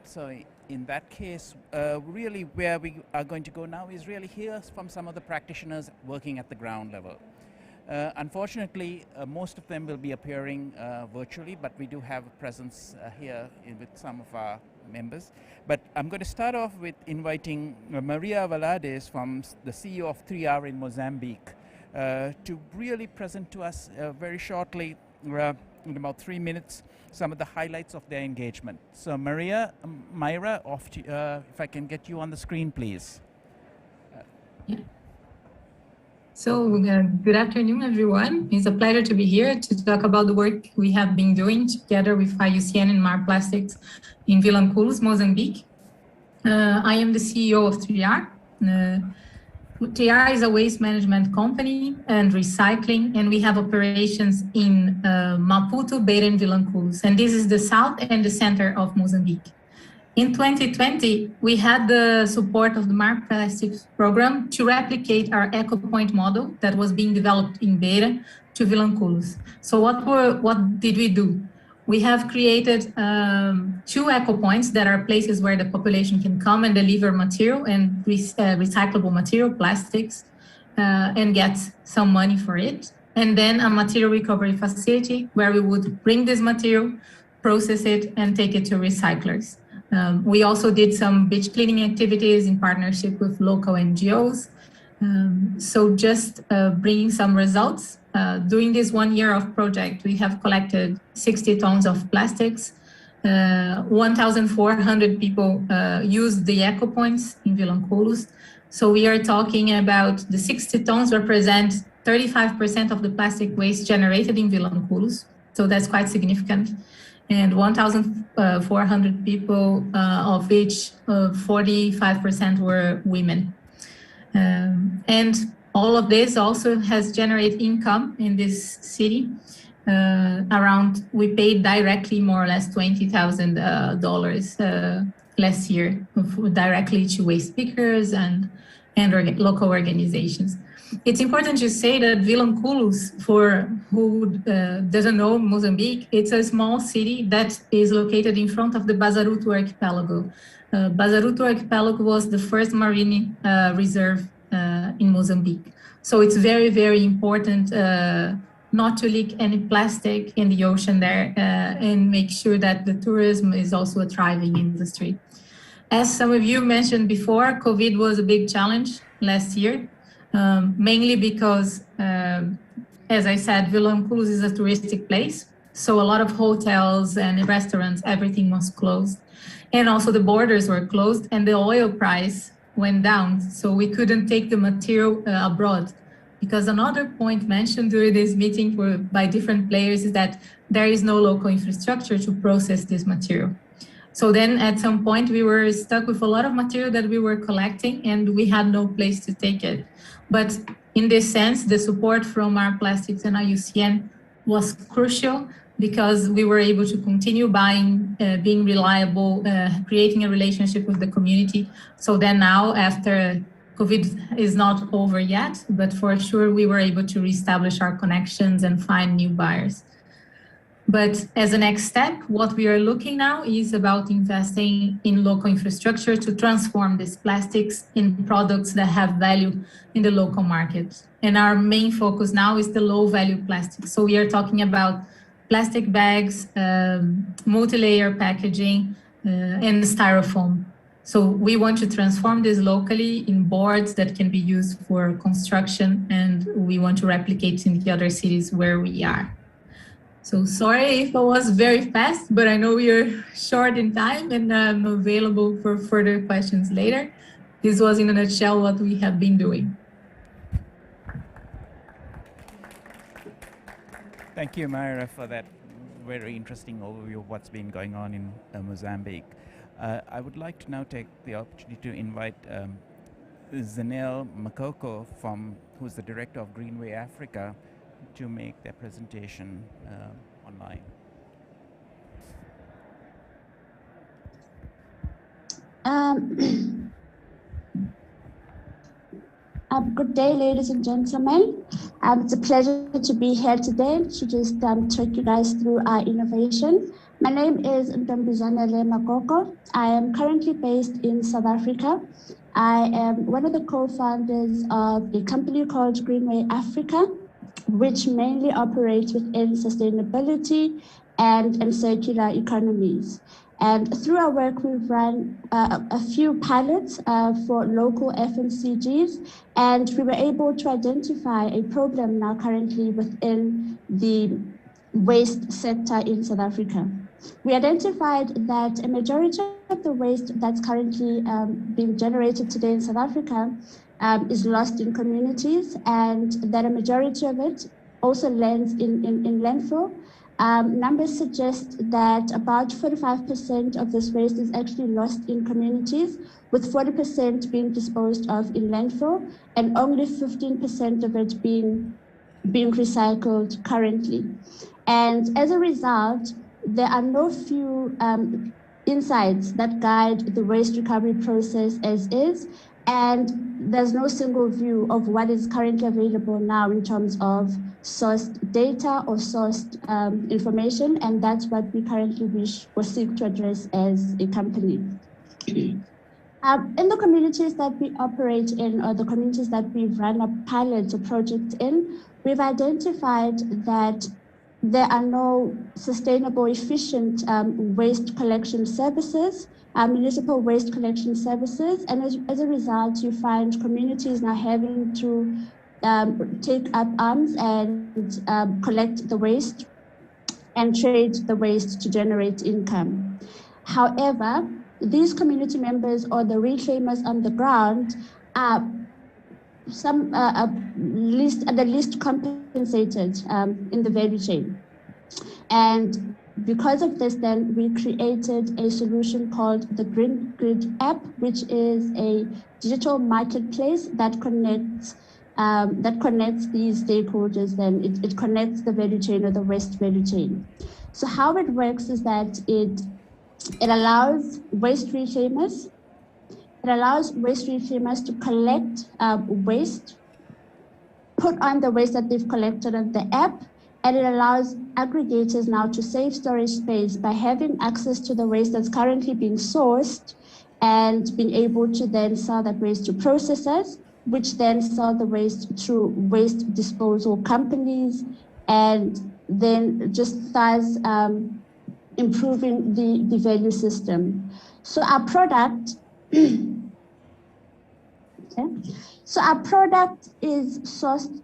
So in that case, really where we are going to go now is really hear from some of the practitioners working at the ground level. Unfortunately, most of them will be appearing virtually, but we do have a presence here with some of our members. But I'm going to start off with inviting Maria Valades, from the CEO of 3R in Mozambique, to really present to us very shortly, in about 3 minutes, some of the highlights of their engagement. So Myra, if I can get you on the screen, please. Yeah. So good afternoon, everyone. It's a pleasure to be here to talk about the work we have been doing together with IUCN and Marra Plastics in Vilanculos, Mozambique. I am the CEO of 3R. 3R is a waste management company and recycling, and we have operations in Maputo, Beira, and Vilanculos. And this is the south and the center of Mozambique. In 2020, we had the support of the Marra Plastics program to replicate our EcoPoint model that was being developed in Beira to Vilanculos. So what did we do? We have created 2 EcoPoints that are places where the population can come and deliver material and recyclable material, plastics, and get some money for it. And then a material recovery facility where we would bring this material, process it, and take it to recyclers. We also did some beach cleaning activities in partnership with local NGOs. So just bringing some results. During this 1 year of project, we have collected 60 tons of plastics. 1,400 people used the EcoPoints in Vilanculos. So we are talking about the 60 tons represent 35% of the plastic waste generated in Vilanculos. So that's quite significant. And 1,400 people, of which 45% were women. And all of this also has generated income in this city. We paid directly more or less $20,000 last year directly to waste pickers and local organizations. It's important to say that Vilanculos, for who doesn't know Mozambique, it's a small city that is located in front of the Bazaruto archipelago. Bazaruto archipelago was the first marine reserve in Mozambique. So it's very, very important not to leak any plastic in the ocean there and make sure that the tourism is also a thriving industry. As some of you mentioned before, COVID was a big challenge last year, mainly because, as I said, Vilanculos is a touristic place. So a lot of hotels and restaurants, everything was closed. And also the borders were closed and the oil price went down. So we couldn't take the material abroad. Because another point mentioned during this meeting by different players is that there is no local infrastructure to process this material. So then at some point we were stuck with a lot of material that we were collecting and we had no place to take it. But in this sense, the support from Marra Plastics and IUCN was crucial because we were able to continue buying, being reliable, creating a relationship with the community. So then now, after COVID is not over yet, but for sure we were able to reestablish our connections and find new buyers. But as a next step, what we are looking now is about investing in local infrastructure to transform these plastics in products that have value in the local market. And our main focus now is the low value plastic. So we are talking about plastic bags, multi-layer packaging, and styrofoam. So we want to transform this locally in boards that can be used for construction, and we want to replicate in the other cities where we are. So sorry if I was very fast, but I know we are short in time and I'm available for further questions later. This was in a nutshell what we have been doing. Thank you, Manyara, for that very interesting overview of what's been going on in Mozambique. I would like to now take the opportunity to invite Zanel Makoko, who's the director of Greenway Africa, to make their presentation online. Good day, ladies and gentlemen. It's a pleasure to be here today to just take you guys through our innovation. My name is Zanel Makoko. I am currently based in South Africa. I am one of the co-founders of a company called Greenway Africa, which mainly operates within sustainability and circular economies. And through our work, we've run a few pilots for local FMCGs, and we were able to identify a problem now currently within the waste sector in South Africa. We identified that a majority of the waste that's currently being generated today in South Africa is lost in communities, and that a majority of it also lands in landfill. Numbers suggest that about 45% of this waste is actually lost in communities, with 40% being disposed of in landfill and only 15% of it being recycled currently. And as a result, there are no few insights that guide the waste recovery process as is, and there's no single view of what is currently available now in terms of sourced data or sourced information, and that's what we currently wish or seek to address as a company. In the communities that we operate in, or the communities that we've run a pilot or project in, we've identified that there are no sustainable, efficient waste collection services, municipal waste collection services, and as a result, you find communities now having to take up arms and collect the waste and trade the waste to generate income. However, these community members or the reclaimers on the ground are the least compensated in the value chain. And because of this, then we created a solution called the Green Grid app, which is a digital marketplace that connects these stakeholders. Then it connects the value chain or the waste value chain. So how it works is that it allows waste reclaimers. It allows waste reclaimers to collect waste, put on the waste that they've collected on the app, and it allows aggregators now to save storage space by having access to the waste that's currently being sourced and being able to then sell that waste to processors, which then sell the waste through waste disposal companies, and then just thus improving the value system. So our product, okay. So our product is sourced.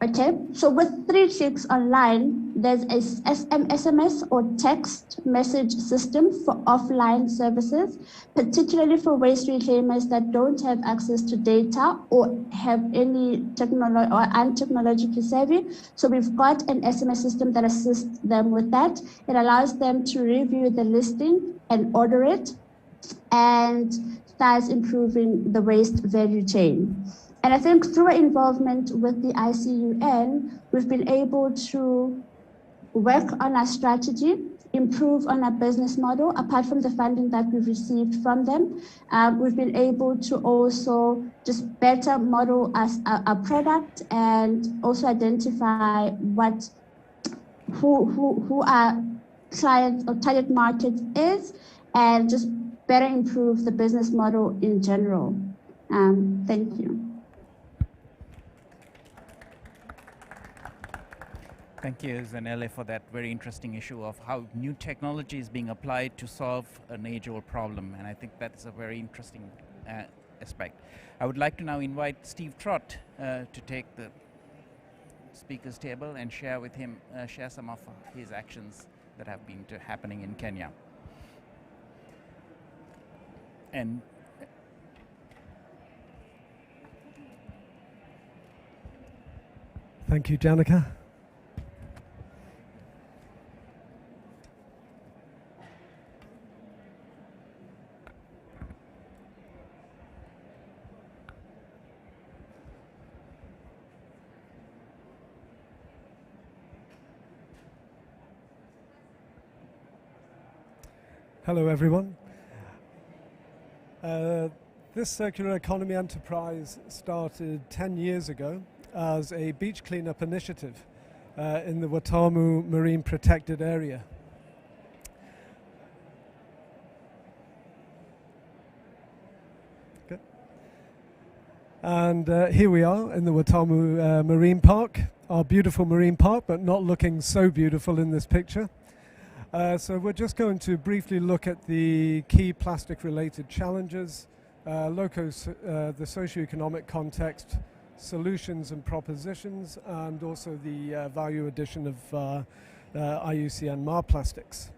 Okay, so with 3 clicks online, there's a SMS or text message system for offline services, particularly for waste reclaimers that don't have access to data or have any technology or aren't technologically savvy. So we've got an SMS system that assists them with that. It allows them to review the listing and order it, and starts improving the waste value chain. And I think through our involvement with the IUCN, we've been able to work on our strategy improve on our business model. Apart from the funding that we've received from them, we've been able to also just better model our product and also identify who our client or target market is, and just better improve the business model in general. Thank you. Thank you, Zanele, for that very interesting issue of how new technology is being applied to solve an age-old problem, and I think that's a very interesting aspect. I would like to now invite Steve Trott to take the speaker's table and share with him, share some of his actions that have been happening in Kenya. And thank you, Jagannak. Hello, everyone. This circular economy enterprise started 10 years ago as a beach cleanup initiative in the Watamu Marine Protected Area. Okay. And here we are in the Watamu Marine Park, our beautiful marine park, but not looking so beautiful in this picture. So we're just going to briefly look at the key plastic-related challenges, the socioeconomic context, solutions and propositions, and also the value addition of IUCN Marra plastics.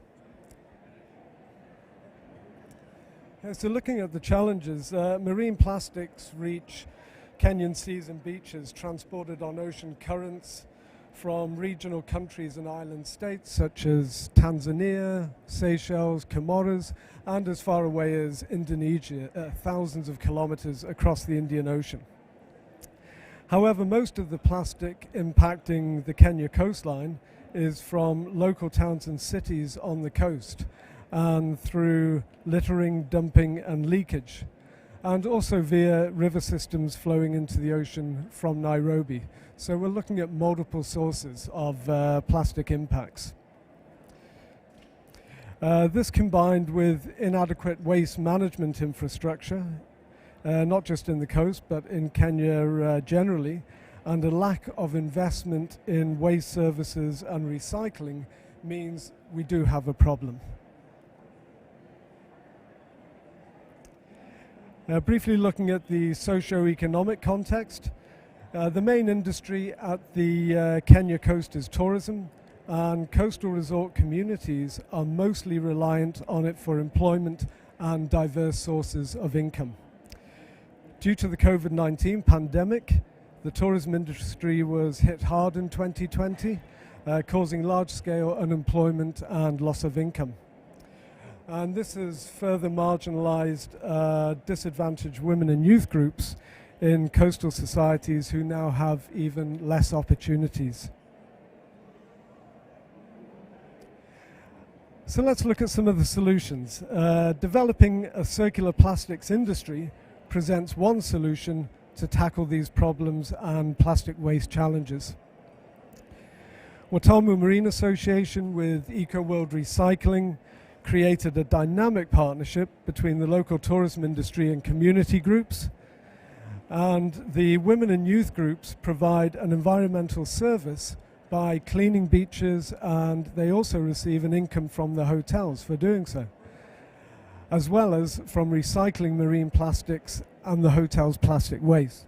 So looking at the challenges, marine plastics reach Kenyan seas and beaches, transported on ocean currents from regional countries and island states such as Tanzania, Seychelles, Comoros, and as far away as Indonesia, thousands of kilometers across the Indian Ocean. However, most of the plastic impacting the Kenya coastline is from local towns and cities on the coast, and through littering, dumping and leakage, and also via river systems flowing into the ocean from Nairobi. So we're looking at multiple sources of plastic impacts. This combined with inadequate waste management infrastructure, not just in the coast but in Kenya generally, and a lack of investment in waste services and recycling means we do have a problem. Briefly looking at the socio-economic context, the main industry at the Kenya coast is tourism, and coastal resort communities are mostly reliant on it for employment and diverse sources of income. Due to the COVID-19 pandemic, the tourism industry was hit hard in 2020, causing large-scale unemployment and loss of income. And this has further marginalized disadvantaged women and youth groups in coastal societies who now have even less opportunities. So let's look at some of the solutions. Developing a circular plastics industry presents one solution to tackle these problems and plastic waste challenges. Watamu Marine Association with Eco World Recycling created a dynamic partnership between the local tourism industry and community groups. And the women and youth groups provide an environmental service by cleaning beaches, and they also receive an income from the hotels for doing so, as well as from recycling marine plastics and the hotel's plastic waste.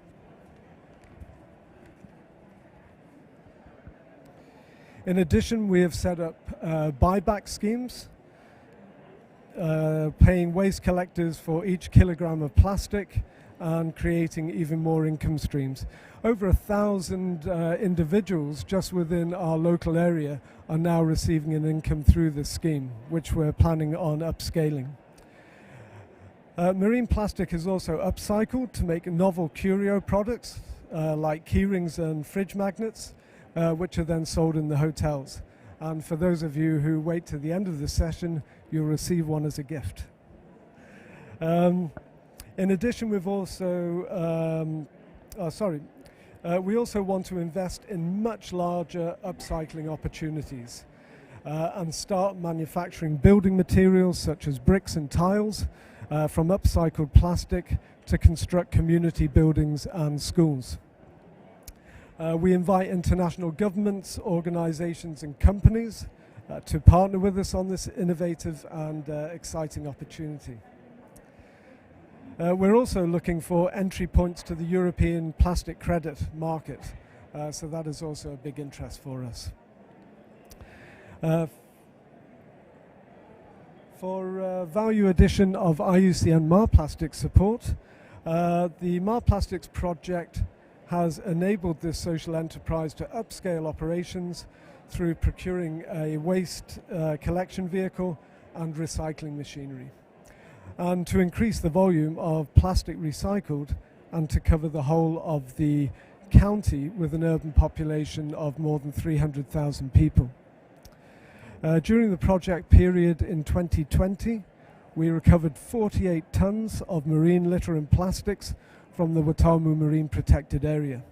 In addition, we have set up buyback schemes, paying waste collectors for each kilogram of plastic and creating even more income streams. Over 1,000 individuals just within our local area are now receiving an income through this scheme, which we're planning on upscaling. Marine plastic is also upcycled to make novel curio products like keyrings and fridge magnets, which are then sold in the hotels. And for those of you who wait to the end of the session, you'll receive one as a gift. In addition, we've also, we also want to invest in much larger upcycling opportunities and start manufacturing building materials such as bricks and tiles from upcycled plastic to construct community buildings and schools. We invite international governments, organizations and companies to partner with us on this innovative and exciting opportunity. We're also looking for entry points to the European plastic credit market, so that is also a big interest for us. For value addition of IUCN Marplastics support, the Marplastics project has enabled this social enterprise to upscale operations through procuring a waste collection vehicle and recycling machinery, and to increase the volume of plastic recycled and to cover the whole of the county with an urban population of more than 300,000 people. During the project period in 2020, we recovered 48 tons of marine litter and plastics from the Watamu Marine Protected Area,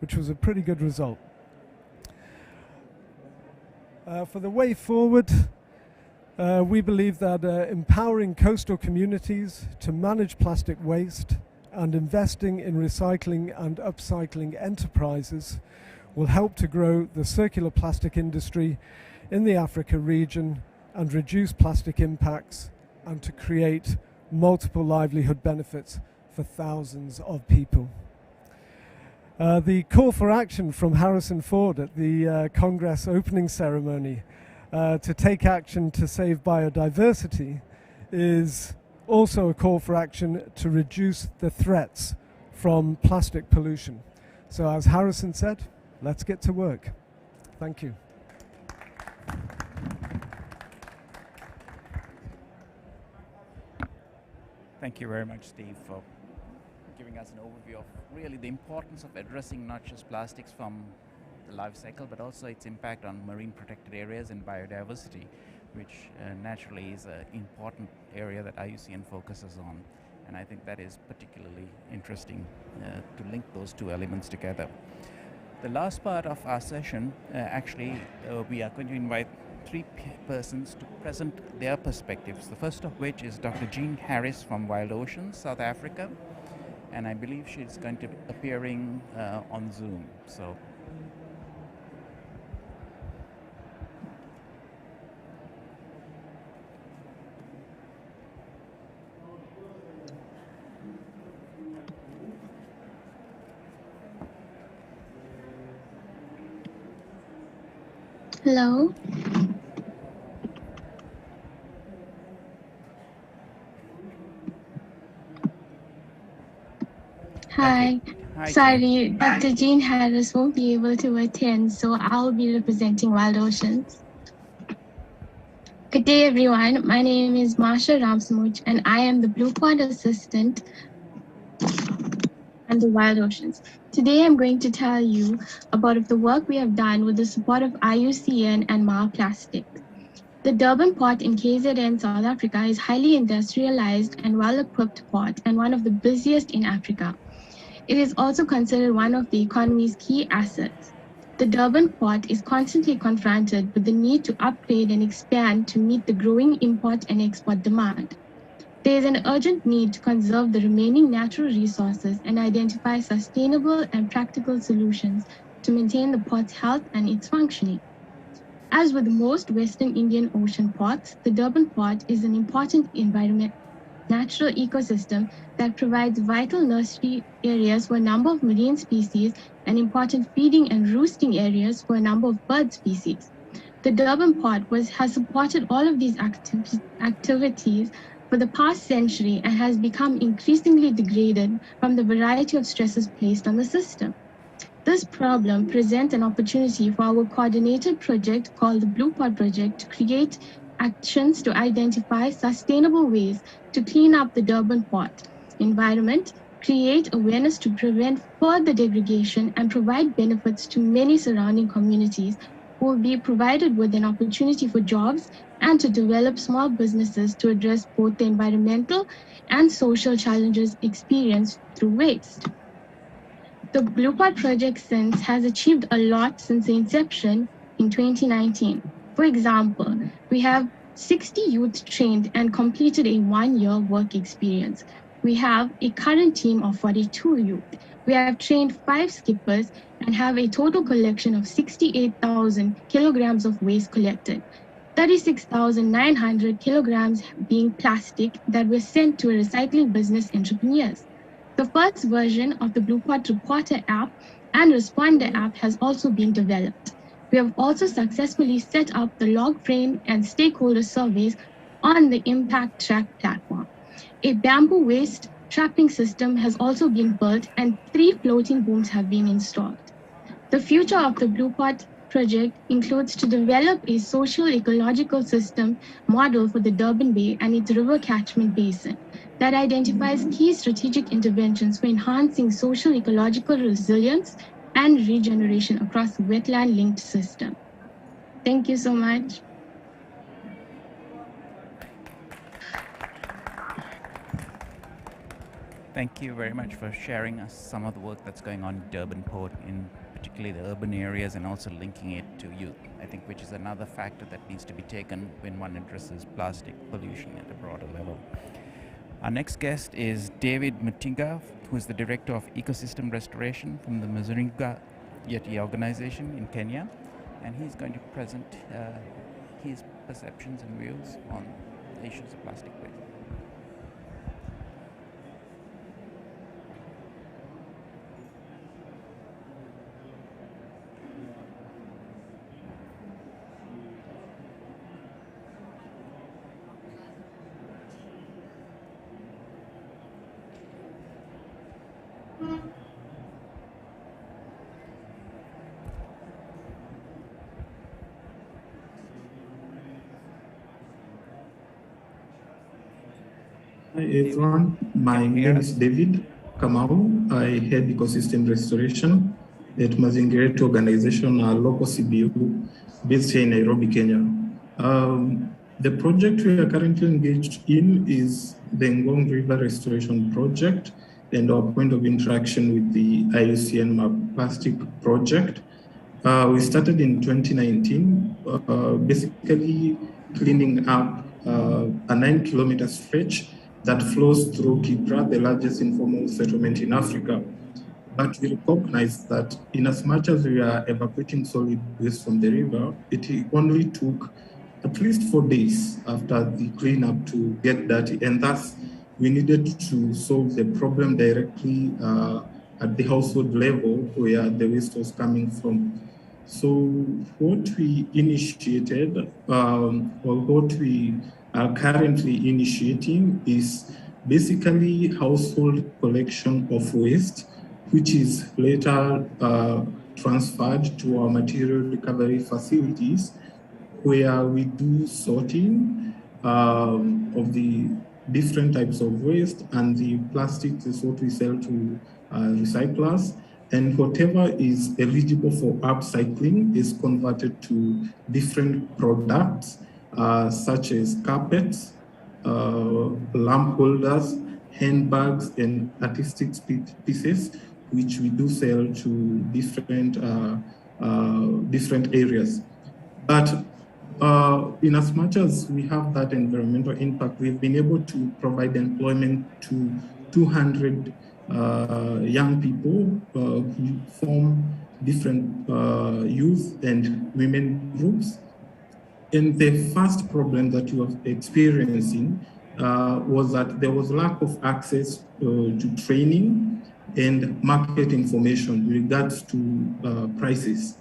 which was a pretty good result. For the way forward, we believe that empowering coastal communities to manage plastic waste and investing in recycling and upcycling enterprises will help to grow the circular plastic industry in the Africa region and reduce plastic impacts and to create multiple livelihood benefits for thousands of people. The call for action from Harrison Ford at the Congress opening ceremony to take action to save biodiversity is also a call for action to reduce the threats from plastic pollution. So as Harrison said, let's get to work. Thank you. Thank you very much, Steve, for giving us an overview of really the importance of addressing not just plastics from the life cycle, but also its impact on marine protected areas and biodiversity, which naturally is an important area that IUCN focuses on. And I think that is particularly interesting to link those two elements together. The last part of our session, we are going to invite three persons to present their perspectives. The first of which is Dr. Jean Harris from Wild Oceans, South Africa. And I believe she's going to be appearing on Zoom. So. Hello. Hi. Hi. Sorry, Dr. Jean Harris won't be able to attend, so I'll be representing Wild Oceans. Good day, everyone. My name is Marsha Ramsmuch, and I am the Blue Point Assistant and the Wild Oceans. Today, I'm going to tell you about the work we have done with the support of IUCN and Marplastics. The Durban port in KZN, South Africa is highly industrialized and well-equipped port and one of the busiest in Africa. It is also considered one of the economy's key assets. The Durban port is constantly confronted with the need to upgrade and expand to meet the growing import and export demand. There is an urgent need to conserve the remaining natural resources and identify sustainable and practical solutions to maintain the port's health and its functioning. As with most Western Indian Ocean ports, the Durban port is an important natural ecosystem that provides vital nursery areas for a number of marine species and important feeding and roosting areas for a number of bird species. The Durban port has supported all of these activities for the past century and has become increasingly degraded from the variety of stresses placed on the system. This problem presents an opportunity for our coordinated project called the Blue Pot Project to create actions to identify sustainable ways to clean up the Durban port environment, create awareness to prevent further degradation, and provide benefits to many surrounding communities who will be provided with an opportunity for jobs and to develop small businesses to address both the environmental and social challenges experienced through waste. The Blue Pot project since has achieved a lot since the inception in 2019. For example, we have 60 youth trained and completed a 1-year work experience. We have a current team of 42 youth. We have trained 5 skippers and have a total collection of 68,000 kilograms of waste collected. 36,900 kilograms being plastic that were sent to a recycling business entrepreneurs. The first version of the Blue Pot Reporter app and Responder app has also been developed. We have also successfully set up the log frame and stakeholder surveys on the Impact Track platform. A bamboo waste trapping system has also been built and 3 floating booms have been installed. The future of the Blue Pot project includes to develop a social ecological system model for the Durban Bay and its river catchment basin that identifies key strategic interventions for enhancing social ecological resilience and regeneration across the wetland-linked system. Thank you so much. Thank you very much for sharing us some of the work that's going on in Durban Port, in particularly the urban areas, and also linking it to youth, I think, which is another factor that needs to be taken when one addresses plastic pollution at a broader level. Our next guest is David Mutinga, who is the Director of Ecosystem Restoration from the Manyara Yeti organization in Kenya, and he's going to present his perceptions and views on issues of plastic waste. Hi everyone, my name is David Kamau. I head ecosystem restoration at Manyara organization, a local CBO based here in Nairobi, Kenya. The project we are currently engaged in is the Ngong River Restoration Project, and our point of interaction with the IUCN Plastic Project. We started in 2019, basically cleaning up a 9-kilometer stretch that flows through Kibra, the largest informal settlement in Africa. But we recognize that in as much as we are evacuating solid waste from the river, it only took at least 4 days after the cleanup to get dirty, and thus we needed to solve the problem directly at the household level where the waste was coming from. So what we initiated, or what we are currently initiating, is basically household collection of waste, which is later transferred to our material recovery facilities, where we do sorting of the different types of waste, and the plastics is what we sell to recyclers. And whatever is eligible for upcycling is converted to different products, such as carpets, lamp holders, handbags, and artistic pieces, which we do sell to different areas. But in as much as we have that environmental impact, we've been able to provide employment to 200 young people who form different youth and women groups. And the first problem that we were experiencing was that there was lack of access to training and market information with regards to prices.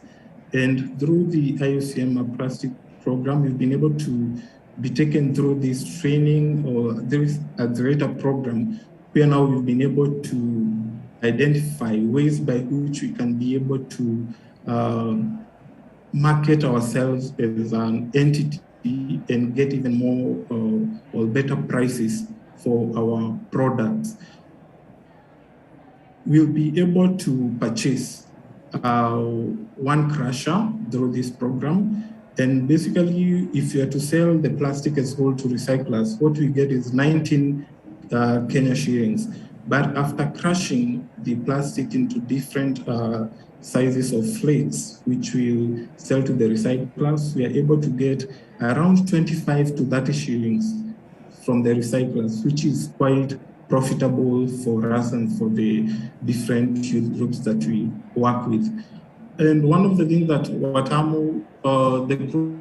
And through the IUCN Plastic Program, we've been able to be taken through this training or this accelerator program, where now we've been able to identify ways by which we can be able to market ourselves as an entity and get even more or better prices for our products. We'll be able to purchase one crusher through this program. And basically, if you are to sell the plastic as whole to recyclers, what we get is 19 Kenya shillings. But after crushing the plastic into different sizes of flakes, which we sell to the recyclers, we are able to get around 25 to 30 shillings from the recyclers, which is quite profitable for us and for the different youth groups that we work with. And one of the things that Watamu, the group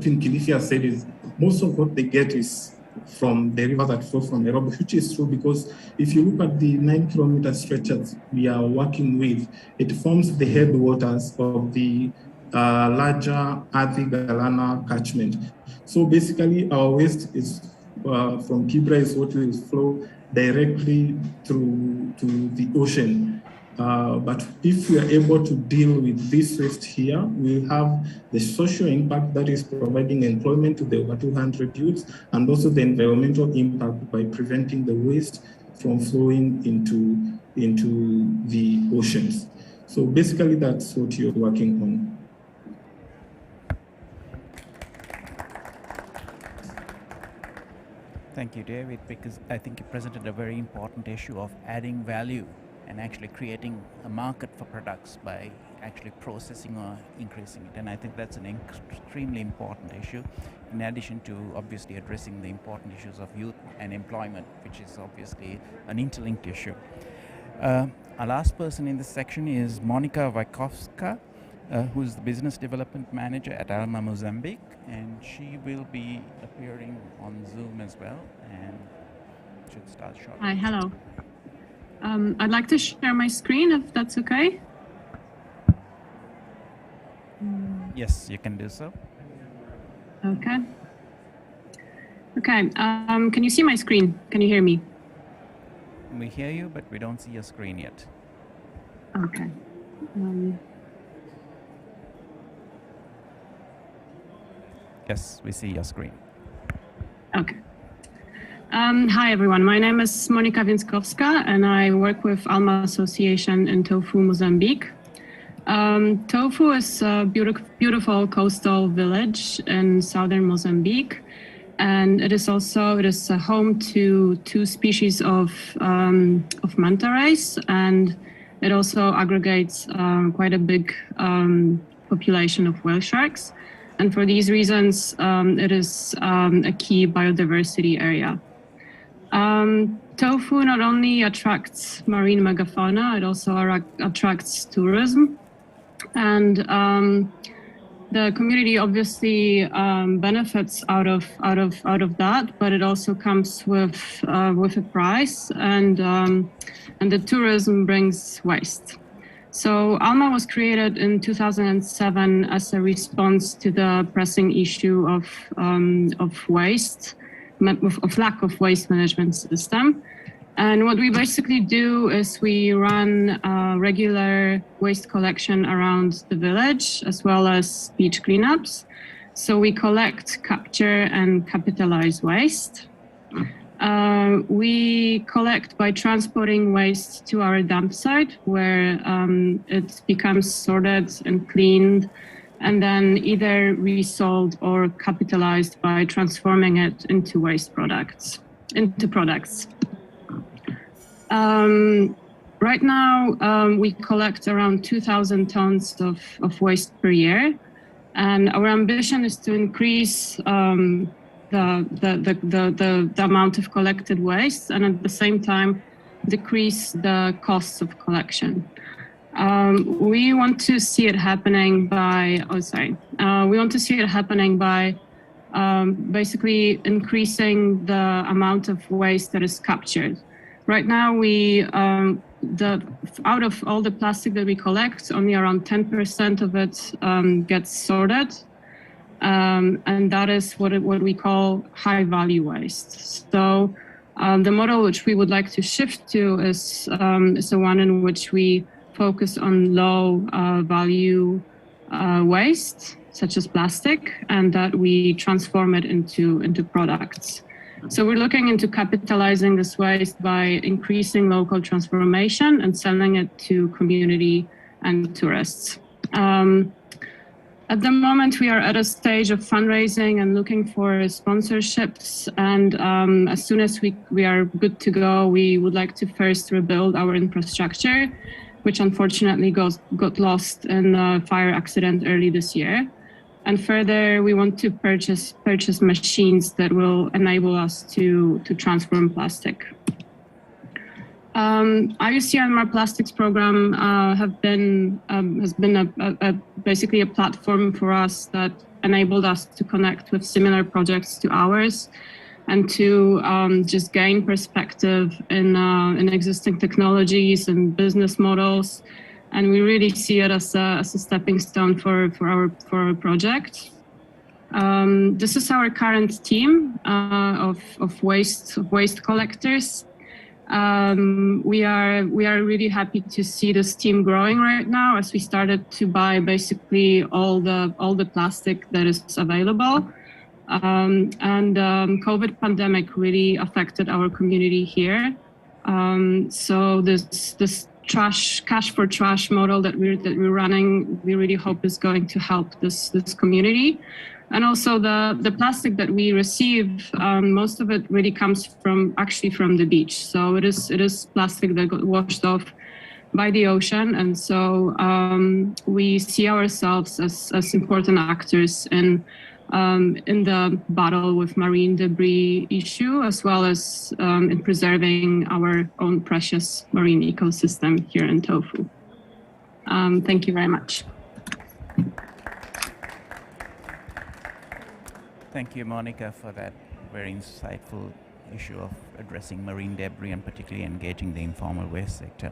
in Kilifi has said is most of what they get is from the river that flows from Nairobi, which is true because if you look at the 9-kilometer stretch that we are working with, it forms the headwaters of the larger Athi Galana catchment. So basically our waste is from Kibra is what will flow directly through to the ocean. But if we are able to deal with this waste here, we'll have the social impact that is providing employment to the over 200 youths, and also the environmental impact by preventing the waste from flowing into the oceans. So basically that's what you're working on. Thank you, David, because I think you presented a very important issue of adding value and actually creating a market for products by actually processing or increasing it. And I think that's an extremely important issue, in addition to obviously addressing the important issues of youth and employment, which is obviously an interlinked issue. Our last person in this section is Monica Wajkowska, who's the Business Development Manager at Alma Mozambique, and she will be appearing on Zoom as well, and should start shortly. Hi, hello. I'd like to share my screen, if that's okay. Yes, you can do so. Okay. Okay, can you see my screen? Can you hear me? We hear you, but we don't see your screen yet. Okay. Yes, we see your screen. Okay. Hi, everyone. My name is Monika Więckowska, and I work with Alma Association in Tofu, Mozambique. Tofu is a beautiful coastal village in southern Mozambique, and it is a home to 2 species of manta rays, and it also aggregates quite a big population of whale sharks. And for these reasons, it is a key biodiversity area. Tofu not only attracts marine megafauna, it also attracts tourism. And the community obviously benefits out of that, but it also comes with a price, and the tourism brings waste. So Alma was created in 2007 as a response to the pressing issue of waste, of lack of waste management system. And what we basically do is we run regular waste collection around the village, as well as beach cleanups. So we collect, capture, and capitalize waste. We collect by transporting waste to our dump site, where it becomes sorted and cleaned, and then either resold or capitalized by transforming it into products. Right now, we collect around 2,000 tons of waste per year, and our ambition is to increase the amount of collected waste, and at the same time decrease the costs of collection. We want to see it happening by basically increasing the amount of waste that is captured. Right now, out of all the plastic that we collect, only around 10% of it gets sorted. And that is what we call high value waste. So the model which we would like to shift to is the one in which we focus on low value waste, such as plastic, and that we transform it into products. So we're looking into capitalizing this waste by increasing local transformation and selling it to community and tourists. At the moment, we are at a stage of fundraising and looking for sponsorships. And as soon as we are good to go, we would like to first rebuild our infrastructure, which unfortunately got lost in a fire accident early this year. And further, we want to purchase machines that will enable us to transform plastic. IUCN Marra Plastics program has been basically a platform for us that enabled us to connect with similar projects to ours and to just gain perspective in existing technologies and business models. And we really see it as a stepping stone for our project. This is our current team of waste collectors. We are really happy to see this team growing right now, as we started to buy basically all the plastic that is available. COVID pandemic really affected our community here. So this cash for trash model that we're running, we really hope is going to help this community. And also the plastic that we receive, most of it really comes from the beach. So it is plastic that got washed off by the ocean. And so we see ourselves as important actors in the battle with marine debris issue, as well as in preserving our own precious marine ecosystem here in Tofu. Thank you very much. Thank you, Monica, for that very insightful issue of addressing marine debris and particularly engaging the informal waste sector.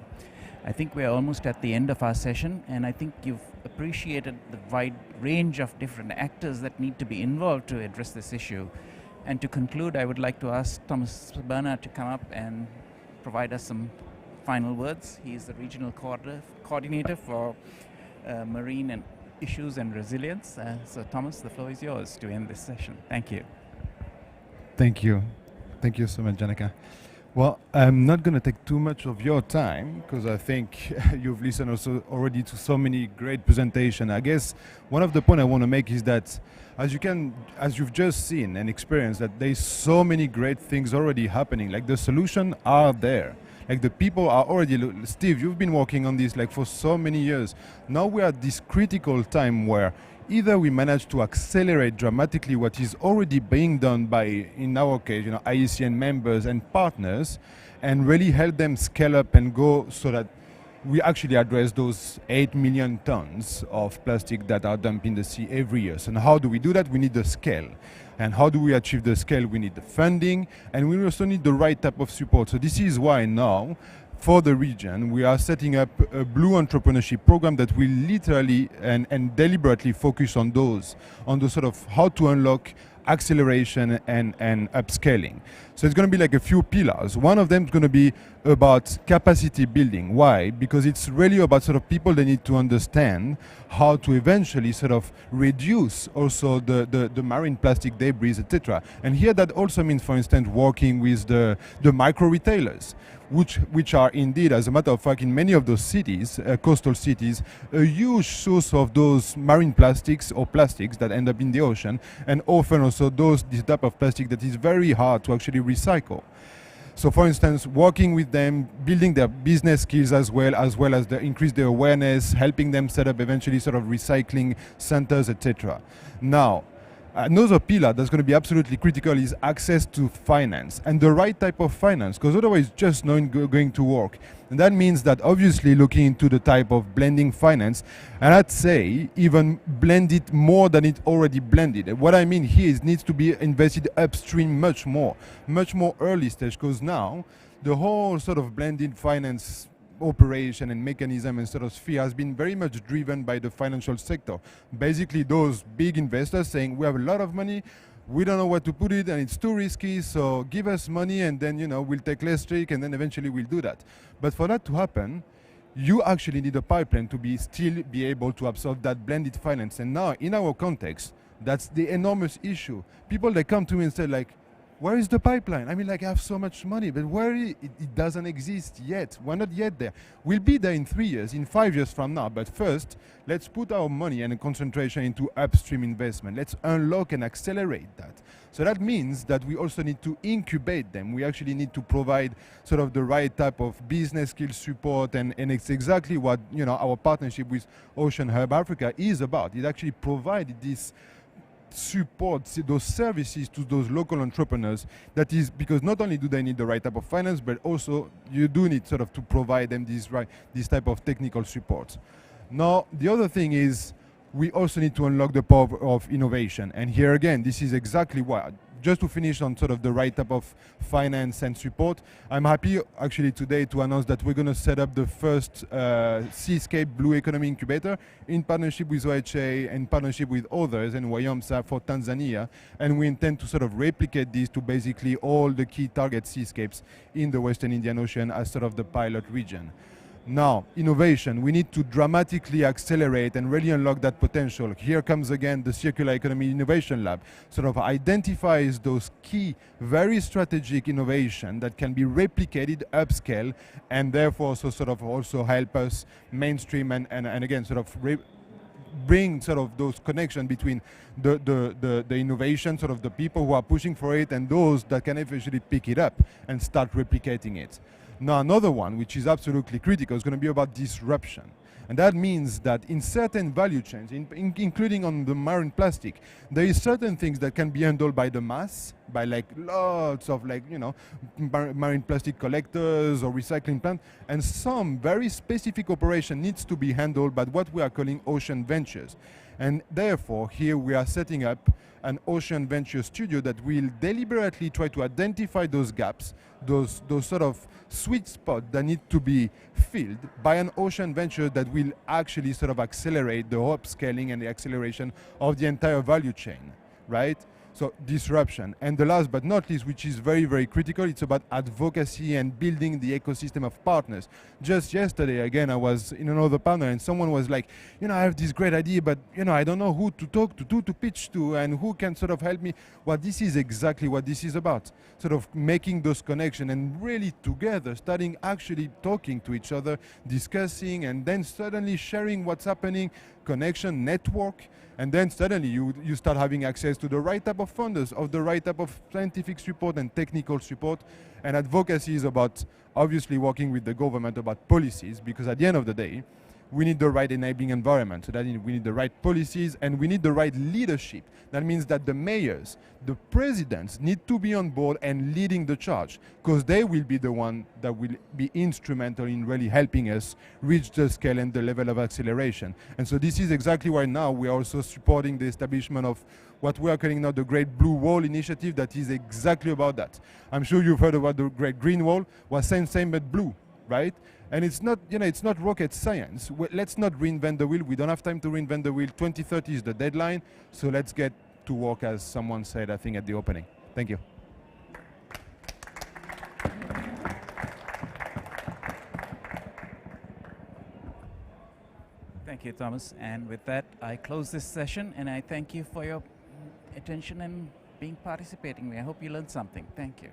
I think we're almost at the end of our session, and I think you've appreciated the wide range of different actors that need to be involved to address this issue. And to conclude, I would like to ask Thomas Bernard to come up and provide us some final words. He is the regional coordinator for marine and issues and resilience. So Thomas, the floor is yours to end this session. Thank you. Thank you. Thank you so much, Jagannak. Well, I'm not going to take too much of your time, because I think you've listened also already to so many great presentations. I guess one of the points I want to make is that as you've just seen and experienced, that there's so many great things already happening. Like the solutions are there. Like the people are already, Steve, you've been working on this like for so many years. Now we're at this critical time where either we manage to accelerate dramatically what is already being done by, in our case, IUCN members and partners, and really help them scale up and go so that we actually address those 8 million tons of plastic that are dumped in the sea every year. So how do we do that? We need the scale. And how do we achieve the scale? We need the funding, and we also need the right type of support. So this is why now, for the region, we are setting up a blue entrepreneurship program that will literally and deliberately focus on the sort of how to unlock acceleration and upscaling. So it's going to be like a few pillars. One of them is going to be about capacity building. Why? Because it's really about sort of people that need to understand how to eventually sort of reduce also the marine plastic debris, etc. And here that also means, for instance, working with the micro retailers, which are indeed, as a matter of fact, in many of those cities, coastal cities, a huge source of those marine plastics or plastics that end up in the ocean, and often also this type of plastic that is very hard to actually recycle. So for instance, working with them, building their business skills as well as increase their awareness, helping them set up eventually sort of recycling centers, etc. Now, another pillar that's going to be absolutely critical is access to finance, and the right type of finance, because otherwise it's just not going to work. And that means that obviously looking into the type of blending finance, and I'd say even blend it more than it already blended. And what I mean here is it needs to be invested upstream much more early stage, because now the whole sort of blended finance operation and mechanism and sort of sphere has been very much driven by the financial sector. Basically those big investors saying, we have a lot of money, we don't know where to put it and it's too risky, so give us money and then we'll take less risk and then eventually we'll do that. But for that to happen, you actually need a pipeline to still be able to absorb that blended finance. And now in our context, that's the enormous issue. People that come to me and say like, where is the pipeline? I mean, like, I have so much money, but where it doesn't exist yet. We're not yet there. We'll be there in 3 years, in 5 years from now. But first, let's put our money and concentration into upstream investment. Let's unlock and accelerate that. So that means that we also need to incubate them. We actually need to provide sort of the right type of business skill support, and it's exactly what, you know, our partnership with Ocean Hub Africa is about. It actually provided this support, those services to those local entrepreneurs. That is because not only do they need the right type of finance, but also you do need sort of to provide them this type of technical support. Now, the other thing is we also need to unlock the power of innovation. And here again, this is exactly why. Just to finish on sort of the right type of finance and support, I'm happy actually today to announce that we're going to set up the first Seascape Blue Economy Incubator in partnership with OHA and partnership with others and Wayomsa for Tanzania. And we intend to sort of replicate this to basically all the key target seascapes in the Western Indian Ocean as sort of the pilot region. Now, innovation, we need to dramatically accelerate and really unlock that potential. Here comes again the Circular Economy Innovation Lab, sort of identifies those key, very strategic innovation that can be replicated upscale, and therefore sort of also help us mainstream and again sort of bring sort of those connections between the innovation, sort of the people who are pushing for it, and those that can eventually pick it up and start replicating it. Now, another one, which is absolutely critical, is going to be about disruption. And that means that in certain value chains, including on the marine plastic, there is certain things that can be handled by the mass, by like lots of like, you know, marine plastic collectors or recycling plants, and some very specific operation needs to be handled by what we are calling ocean ventures. And therefore, here we are setting up an ocean venture studio that will deliberately try to identify those gaps, those sort of sweet spots that need to be filled by an ocean venture that will actually sort of accelerate the upscaling and the acceleration of the entire value chain, right? So disruption. And the last but not least, which is very, very critical, it's about advocacy and building the ecosystem of partners. Just yesterday, again, I was in another panel and someone was like, you know, I have this great idea, but, you know, I don't know who to talk to, who to pitch to, and who can sort of help me. Well, this is exactly what this is about. Sort of making those connections and really together, starting actually talking to each other, discussing, and then suddenly sharing what's happening, connection, network, and then suddenly you start having access to the right type of funders, of the right type of scientific support and technical support. And advocacy is about obviously working with the government about policies, because at the end of the day, we need the right enabling environment. So that we need the right policies and we need the right leadership. That means that the mayors, the presidents need to be on board and leading the charge, because they will be the one that will be instrumental in really helping us reach the scale and the level of acceleration. And so this is exactly why now we are also supporting the establishment of what we are calling now the Great Blue Wall Initiative, that is exactly about that. I'm sure you've heard about the Great Green Wall, was same but blue, right? And it's not, you know, it's not rocket science. Let's not reinvent the wheel. We don't have time to reinvent the wheel. 2030 is the deadline. So let's get to work, as someone said, I think, at the opening. Thank you. Thank you, Thomas. And with that, I close this session, and I thank you for your attention and participating. I hope you learned something. Thank you.